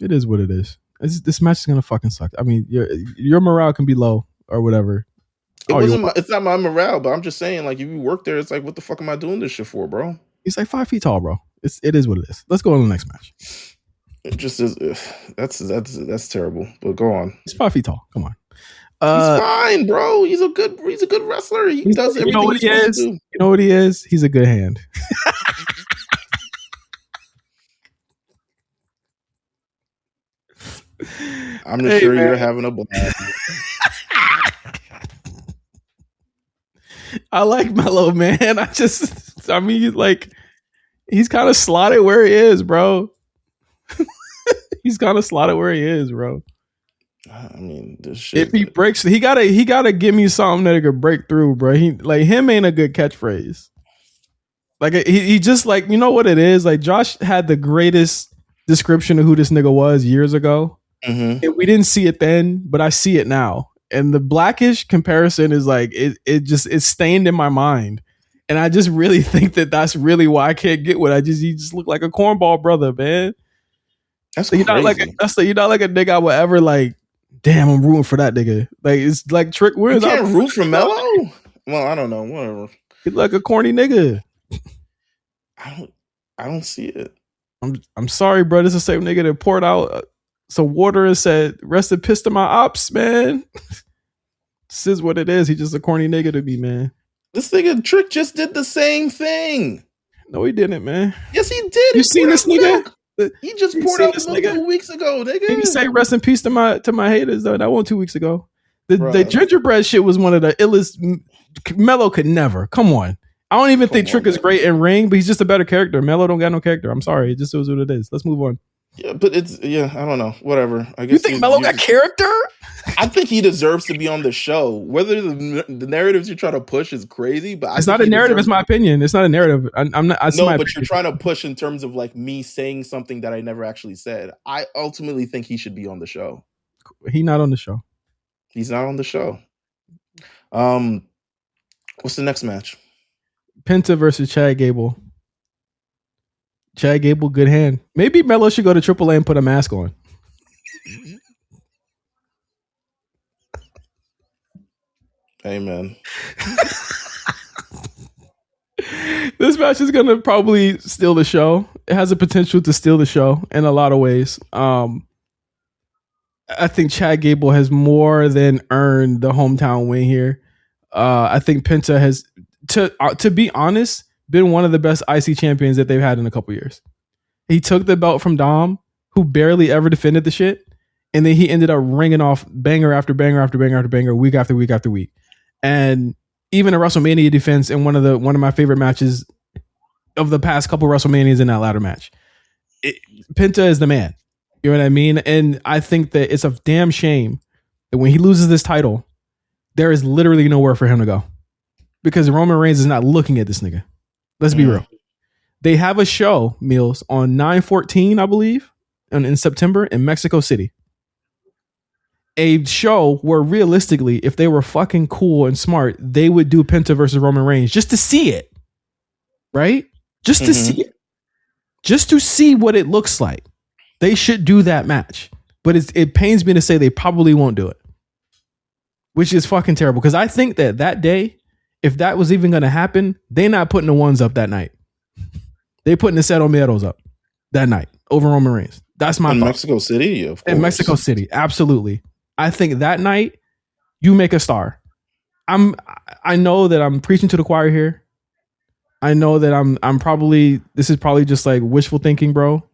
It is what it is. This match is gonna fucking suck. I mean, your morale can be low or whatever.
It's not my morale, but I'm just saying, like, if you work there, it's like, what the fuck am I doing this shit for, bro?
He's like 5 feet tall, bro. It is what it is. Let's go on to the next match.
It just is. That's terrible. But go on.
He's 5 feet tall. Come on.
He's fine, bro. He's a good wrestler. He does everything he's supposed to do.
You know what he is? He's a good hand.
I'm just sure you're having a blast.
I like Melo, man. I mean, like, he's kind of slotted where he is, bro. He's kind of slotted where he is, bro.
I mean, this shit.
If he breaks, he gotta give me something that could break through, bro. Him ain't a good catchphrase. Like he just like, you know what it is? Like Josh had the greatest description of who this nigga was years ago. Mm-hmm. And we didn't see it then, but I see it now. And the Blackish comparison is like it's stained in my mind. And I just really think that's really why I can't get what he just look like a cornball brother, man.
That's so you're not
like a nigga I would ever like. Damn, I'm rooting for that nigga. Like it's like Trick.
You can't root for Melo? Well, I don't know. Whatever.
He's like a corny nigga.
I don't see it.
I'm sorry, bro. This is the same nigga that poured out some water and said, "Rest in peace to my ops, man." This is what it is. He's just a corny nigga to me, man.
This nigga Trick just did the same thing.
No, he didn't, man.
Yes, he did.
You seen this nigga?
He just poured out this nigga 2 weeks ago, nigga.
Can you say rest in peace to my haters though? That wasn't 2 weeks ago. The gingerbread shit was one of the illest. Melo could never. Come on. I don't even think Trick is great in ring, but he's just a better character. Melo don't got no character. I'm sorry. It just is what it is. Let's move on.
Yeah, but I don't know. Whatever. I guess
you think Melo got character?
I think he deserves to be on the show. Whether the narratives you try to push is crazy, but
it's not a narrative. It's my opinion. It's not a narrative. I'm not.
But you're trying to push in terms of like me saying something that I never actually said. I ultimately think he should be on the show.
He's not on the show.
He's not on the show. What's the next match?
Penta versus Chad Gable. Chad Gable, good hand. Maybe Melo should go to AAA and put a mask on.
Amen.
This match is going to probably steal the show. It has a potential to steal the show in a lot of ways. I think Chad Gable has more than earned the hometown win here. I think Penta has, to be honest, been one of the best IC champions that they've had in a couple years. He took the belt from Dom, who barely ever defended the shit, and then he ended up ringing off banger after banger after banger after banger, week after week after week. And even a WrestleMania defense in one of my favorite matches of the past couple WrestleManias in that ladder match. Penta is the man. You know what I mean? And I think that it's a damn shame that when he loses this title, there is literally nowhere for him to go. Because Roman Reigns is not looking at this nigga. Let's be real. They have a show, Meelz, on 9/14, I believe, in September in Mexico City. A show where realistically, if they were fucking cool and smart, they would do Penta versus Roman Reigns just to see it. Right? Just to see it. Just to see what it looks like. They should do that match. But it pains me to say they probably won't do it. Which is fucking terrible. Because I think that day, if that was even going to happen, they're not putting the ones up that night. They're putting the Cero Miedos up that night over Roman Reigns. That's my thought.
Mexico City, of course.
In Mexico City, absolutely. I think that night you make a star. I know that I'm preaching to the choir here. I know that I'm probably, this is probably just like wishful thinking, bro.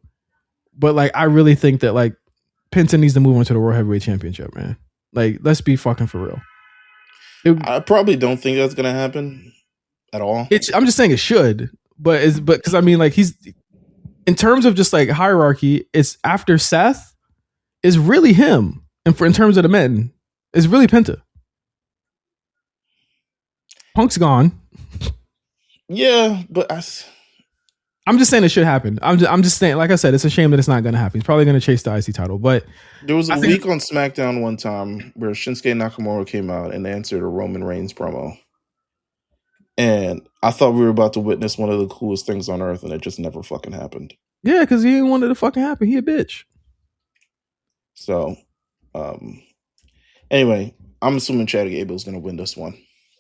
But like, I really think that like Penta needs to move on to the World Heavyweight Championship, man. Like, let's be fucking for real.
I probably don't think that's gonna happen at all.
I'm just saying it should, but because I mean, like, he's in terms of just like hierarchy, it's after Seth is really him, and in terms of the men, it's really Penta. Punk's gone.
Yeah, but
I'm just saying it should happen. I'm just saying, like I said, it's a shame that it's not going to happen. He's probably going to chase the IC title, but
there was a week on SmackDown one time where Shinsuke Nakamura came out and answered a Roman Reigns promo, and I thought we were about to witness one of the coolest things on earth, and it just never fucking happened.
Yeah, because he didn't want it to fucking happen. He a bitch.
So, anyway, I'm assuming Chad Gable is going to win this one.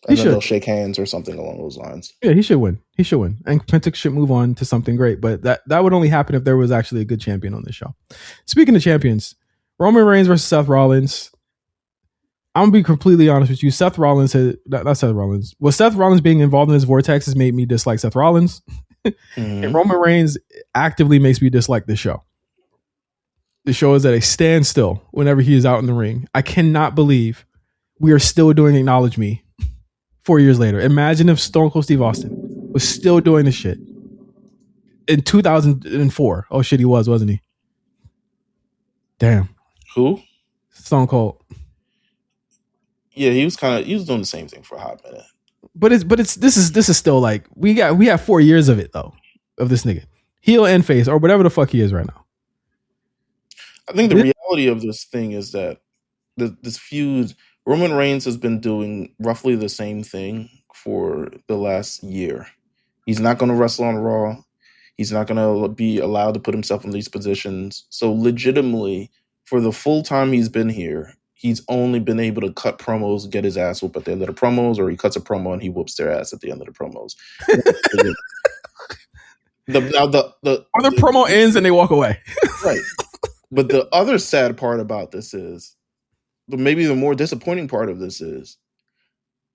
And then they'll shake hands or something along those lines.
Yeah, he should win. And Penta should move on to something great. But that would only happen if there was actually a good champion on this show. Speaking of champions, Roman Reigns versus Seth Rollins. I'm gonna be completely honest with you. Seth Rollins being involved in this vortex has made me dislike Seth Rollins. And Roman Reigns actively makes me dislike this show. The show is at a standstill whenever he is out in the ring. I cannot believe we are still doing Acknowledge Me 4 years later. Imagine if Stone Cold Steve Austin was still doing this shit in 2004. Oh shit, he was, wasn't he? Damn.
Who?
Stone Cold.
Yeah, he was doing the same thing for a hot minute.
But this is still like we have 4 years of it though, of this nigga. Heel and face or whatever the fuck he is right now.
I think the reality of this thing is that this feud, Roman Reigns has been doing roughly the same thing for the last year. He's not going to wrestle on Raw. He's not going to be allowed to put himself in these positions. So legitimately, for the full time he's been here, he's only been able to cut promos, get his ass whooped at the end of the promos, or he cuts a promo and he whoops their ass at the end of the promos. The
promo ends and they walk away.
Right. But the other sad part about this is, maybe the more disappointing part of this is,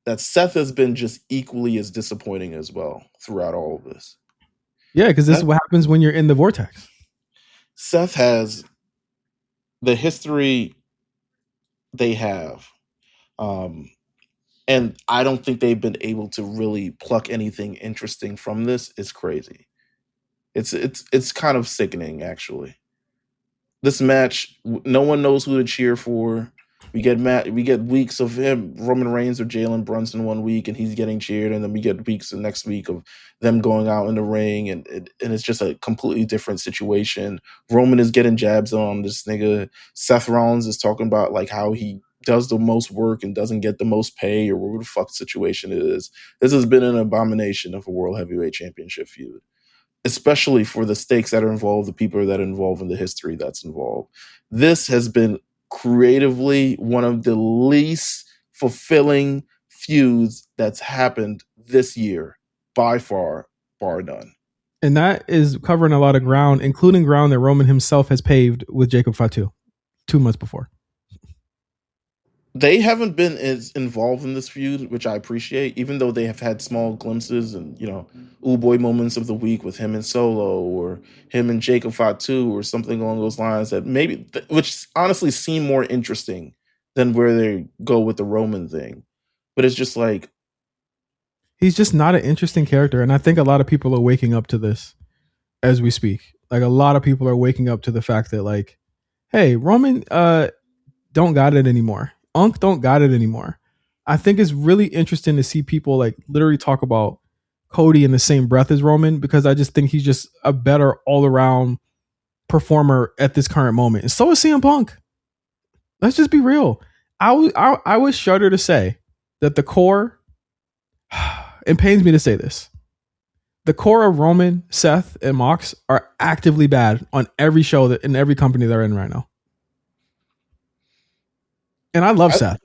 that Seth has been just equally as disappointing as well throughout all of this.
Yeah, because this is what happens when you're in the vortex.
Seth has the history they have. And I don't think they've been able to really pluck anything interesting from this. It's crazy. It's kind of sickening, actually. This match, no one knows who to cheer for. We get weeks of him, Roman Reigns or Jalen Brunson one week, and he's getting cheered, and then we get weeks the next week of them going out in the ring, and it's just a completely different situation. Roman is getting jabs on this nigga. Seth Rollins is talking about like how he does the most work and doesn't get the most pay, or whatever the fuck situation it is. This has been an abomination of a World Heavyweight Championship feud, especially for the stakes that are involved, the people that are involved, in the history that's involved. This has been creatively one of the least fulfilling feuds that's happened this year, by far, bar none.
And that is covering a lot of ground, including ground that Roman himself has paved with Jacob Fatu 2 months before.
They haven't been as involved in this feud, which I appreciate, even though they have had small glimpses and, ooh boy moments of the week with him and Solo or him and Jacob Fatu or something along those lines that maybe, which honestly seem more interesting than where they go with the Roman thing. But it's just like,
he's just not an interesting character. And I think a lot of people are waking up to this as we speak. Like a lot of people are waking up to the fact that like, hey, Roman don't got it anymore. Unk don't got it anymore. I think it's really interesting to see people like literally talk about Cody in the same breath as Roman, because I just think he's just a better all around performer at this current moment. And so is CM Punk. Let's just be real. I would shudder to say that the core, it pains me to say this, the core of Roman, Seth, and Mox are actively bad on every show that in every company they're in right now. And I love Seth.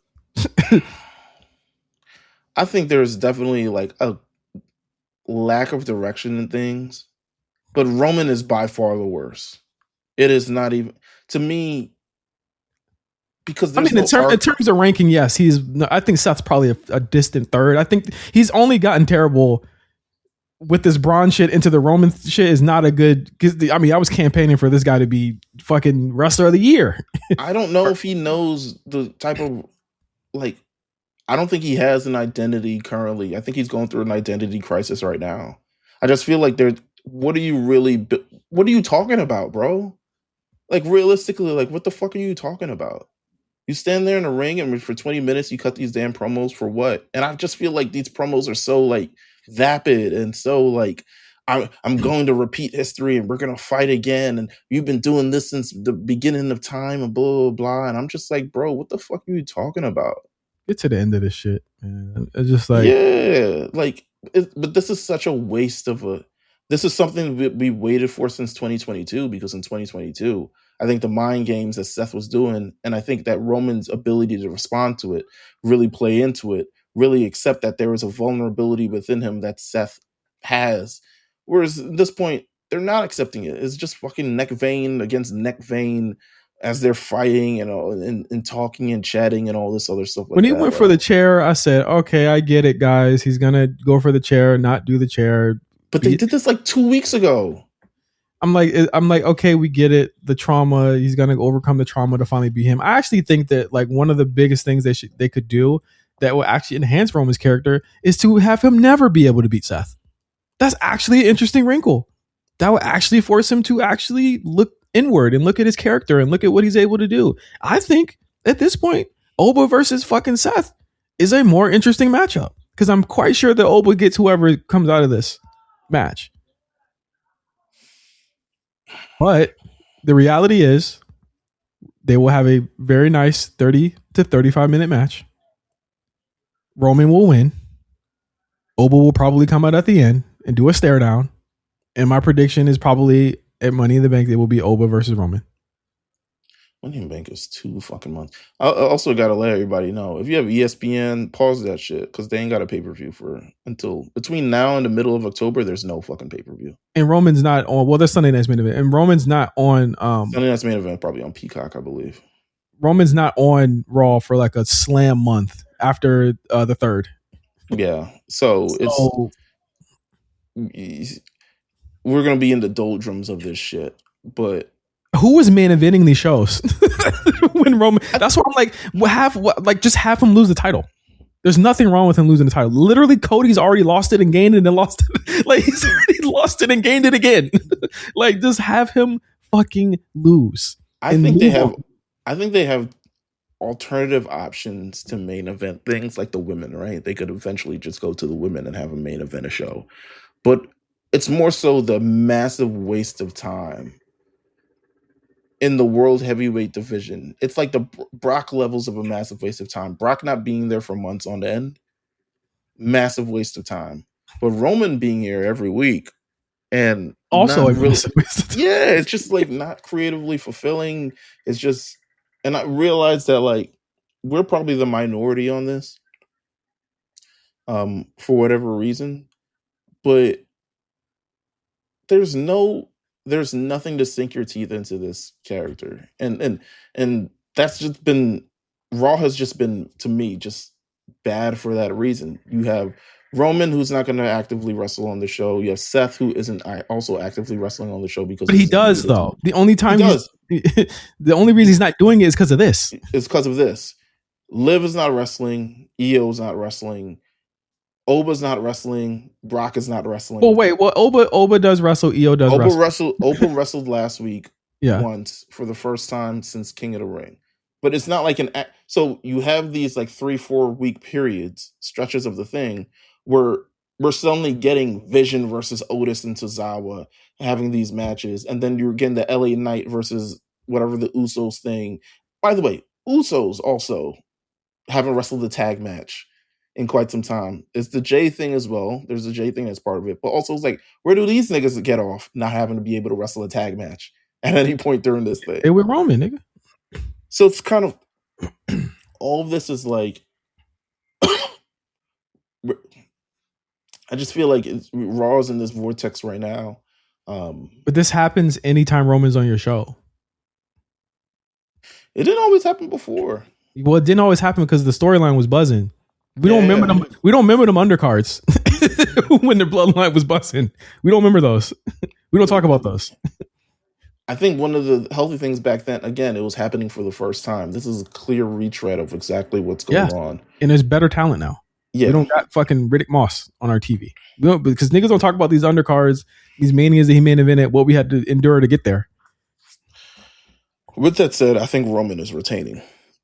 I think there's definitely like a lack of direction in things, but Roman is by far the worst. It is not even, to me, because
in terms of ranking, yes, I think Seth's probably a distant third. I think he's only gotten terrible with this Braun shit into the Roman shit is not a good, because I was campaigning for this guy to be fucking wrestler of the year.
I don't know if he knows the type of, like, I don't think he has an identity currently. I think he's going through an identity crisis right now. I just feel like what are you talking about, bro? Like, realistically, like, what the fuck are you talking about? You stand there in the ring and for 20 minutes you cut these damn promos for what? And I just feel like these promos are so like vapid and so like, I'm going to repeat history and we're going to fight again. And you've been doing this since the beginning of time and blah, blah, blah. And I'm just like, bro, what the fuck are you talking about?
Get to the end of this shit, man. It's just like,
yeah, like, but this is such a waste of this is something we waited for since 2022, because in 2022, I think the mind games that Seth was doing, and I think that Roman's ability to respond to it really play into it, really accept that there is a vulnerability within him that Seth has. Whereas at this point, they're not accepting it. It's just fucking neck vein against neck vein as they're fighting and talking and chatting and all this other stuff.
When he went for the chair, I said, okay, I get it, guys. He's going to go for the chair, not do the chair.
But they did this like 2 weeks ago.
I'm like, okay, we get it. The trauma, he's going to overcome the trauma to finally be him. I actually think that like one of the biggest things they could do that will actually enhance Roman's character is to have him never be able to beat Seth. That's actually an interesting wrinkle. That would actually force him to actually look inward and look at his character and look at what he's able to do. I think at this point, Oba versus fucking Seth is a more interesting matchup because I'm quite sure that Oba gets whoever comes out of this match. But the reality is they will have a very nice 30 to 35 minute match. Roman will win. Oba will probably come out at the end and do a stare down. And my prediction is probably at Money in the Bank, it will be Oba versus Roman.
Money in the Bank is 2 fucking months. I also got to let everybody know, if you have ESPN, pause that shit because they ain't got a pay-per-view until between now and the middle of October. There's no fucking pay-per-view.
And Roman's not on. Well, there's Sunday Night's Main Event. And Roman's not on.
Sunday Night's Main Event probably on Peacock, I believe.
Roman's not on Raw for like a slam month after the 3rd.
Yeah. So we're going to be in the doldrums of this shit. But
who was main eventing these shows when Roman? That's why I'm like, just have him lose the title. There's nothing wrong with him losing the title. Literally, Cody's already lost it and gained it and then lost it. Like he's already lost it and gained it again. Like just have him fucking lose.
I think they have alternative options to main event things like the women, right? They could eventually just go to the women and have a main event a show. But it's more so the massive waste of time in the world heavyweight division. It's like the Brock levels of a massive waste of time. Brock not being there for months on end, massive waste of time. But Roman being here every week and
also a
really, yeah, it's just like not creatively fulfilling. It's just, and I realized that like we're probably the minority on this, for whatever reason, but there's nothing to sink your teeth into this character. And that's just been, Raw has just been, to me, just bad for that reason. You have Roman, who's not going to actively wrestle on the show. You have Seth, who isn't also actively wrestling on the show because,
but he does though. The only time the only reason he's not doing it is because of this.
It's because of this. Liv is not wrestling. Io's not wrestling. Oba's not wrestling. Brock is not wrestling.
Oh wait, well Oba does wrestle. Io does wrestle.
Oba wrestled last week.
Yeah.
Once for the first time since King of the Ring. But it's not like so you have these like 3-4 week periods, stretches of the thing where we're suddenly getting Vision versus Otis and Tozawa having these matches, and then you're getting the LA Knight versus whatever the Usos thing. By the way, Usos also haven't wrestled a tag match in quite some time. It's the J thing as well. There's a J thing that's part of it. But also it's like, where do these niggas get off not having to be able to wrestle a tag match at any point during this thing?
They were Roman, nigga.
So it's kind of all of this is like I just feel like Raw is in this vortex right now.
But this happens anytime Roman's on your show.
It didn't always happen before.
Well, it didn't always happen because the storyline was buzzing. We don't remember them. We don't remember them undercards when their bloodline was buzzing. We don't remember those. We don't talk about those.
I think one of the healthy things back then, again, it was happening for the first time. This is a clear retread of exactly what's going on.
And there's better talent now. Yeah. We don't got fucking Riddick Moss on our TV. We don't, because niggas don't talk about these undercards, these manias that he main evented, what we had to endure to get there.
With that said, I think Roman is retaining.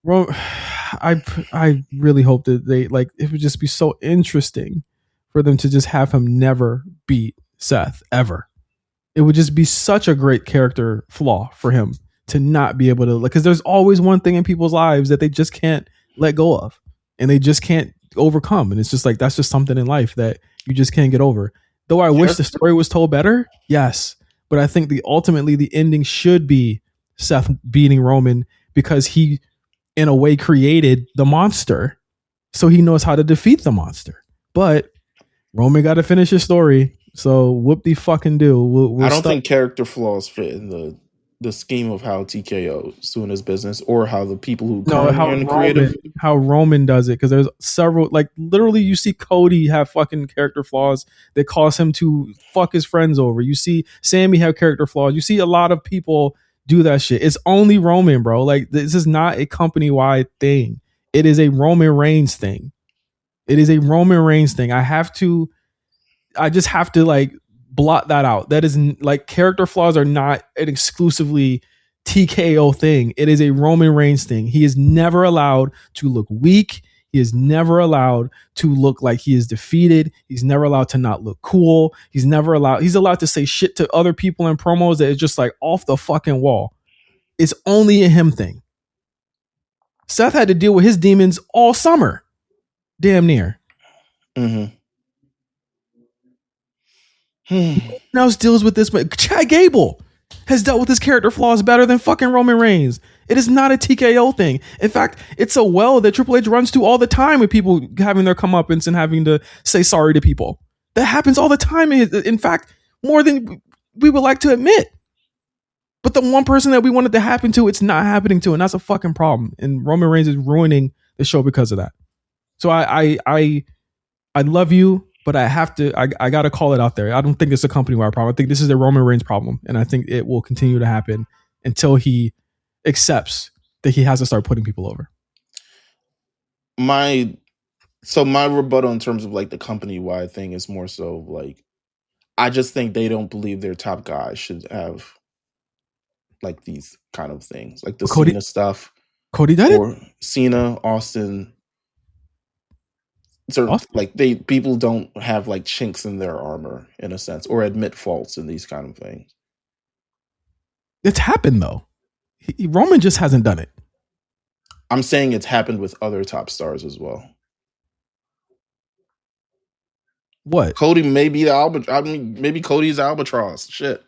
I really hope that they like it would just be so interesting for them to just have him never beat Seth ever. It would just be such a great character flaw for him to not be able to, because there's always one thing in people's lives that they just can't let go of and they just can't overcome. And it's just like, that's just something in life that you just can't get over. Though I wish the story was told better. Yes. But I think ultimately the ending should be Seth beating Roman because he, in a way, created the monster. so he knows how to defeat the monster. But Roman got to finish his story. So whoop de fucking do.
I don't think character flaws fit in the scheme of how TKO is doing his business, or how the people who
how Roman does it, because there's several, like literally you see Cody have fucking character flaws that cause him to fuck his friends over. You see Sammy have character flaws. You see a lot of people do that shit. It's only Roman, bro. Like, this is not a company-wide thing. It is a Roman Reigns thing. It is a Roman Reigns thing. I just have to like blot that out. That is like, character flaws are not an exclusively TKO thing. It is a Roman Reigns thing. He is never allowed to look weak. He is never allowed to look like he is defeated. He's never allowed to not look cool. He's allowed to say shit to other people in promos that is just like off the fucking wall. It's only a him thing. Seth had to deal with his demons all summer. Damn near.
Mm-hmm.
Now deals with this, but Chad Gable has dealt with his character flaws better than fucking Roman Reigns. It is not a TKO thing. In fact, it's a well that Triple H runs to all the time with people having their comeuppance and having to say sorry to people. That happens all the time. In fact, more than we would like to admit. But the one person that we wanted to happen to, it's not happening to, and that's a fucking problem. And Roman Reigns is ruining the show because of that. So I love you, but I got to call it out there. I don't think it's a company-wide problem. I think this is a Roman Reigns problem, and I think it will continue to happen until he accepts that he has to start putting people over.
My rebuttal in terms of like the company-wide thing is more so like, I just think they don't believe their top guys should have like these kind of things, like the Cena stuff.
Cody did
it? Cena, Austin. So like people don't have like chinks in their armor in a sense, or admit faults in these kind of things.
It's happened though. Roman just hasn't done it.
I'm saying it's happened with other top stars as well.
What?
Cody may be maybe Cody's albatross. Shit.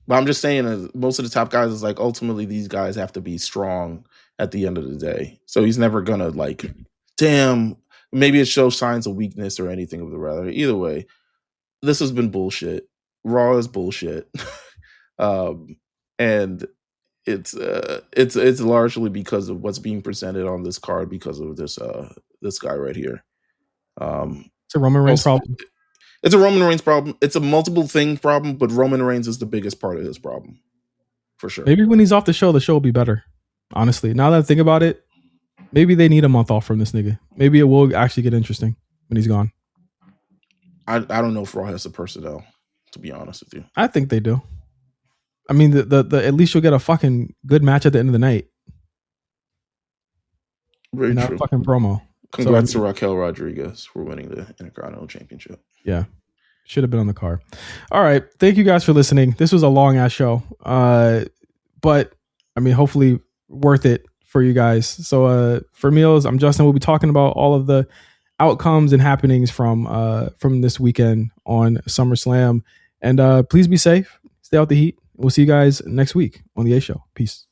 But I'm just saying, most of the top guys is like, ultimately these guys have to be strong at the end of the day. So he's never gonna like, damn. Maybe it shows signs of weakness or anything of the rather. Either way, this has been bullshit. Raw is bullshit, and it's largely because of what's being presented on this card, because of this guy right here.
It's a Roman Reigns problem.
It's a Roman Reigns problem. It's a multiple thing problem, but Roman Reigns is the biggest part of this problem, for sure.
Maybe when he's off the show will be better. Honestly, now that I think about it. Maybe they need a month off from this nigga. Maybe it will actually get interesting when he's gone.
I don't know if Raw has the personnel, to be honest with you.
I think they do. I mean, the at least you'll get a fucking good match at the end of the night.
Very true. Not
a fucking promo.
Congrats to Raquel Rodriguez for winning the Intercontinental Championship.
Yeah. Should have been on the card. All right. Thank you guys for listening. This was a long ass show. But I mean, hopefully worth it for you guys. So for Meelz, I'm Justin. We'll be talking about all of the outcomes and happenings from this weekend on SummerSlam. And please be safe. Stay out the heat. We'll see you guys next week on the A Show. Peace.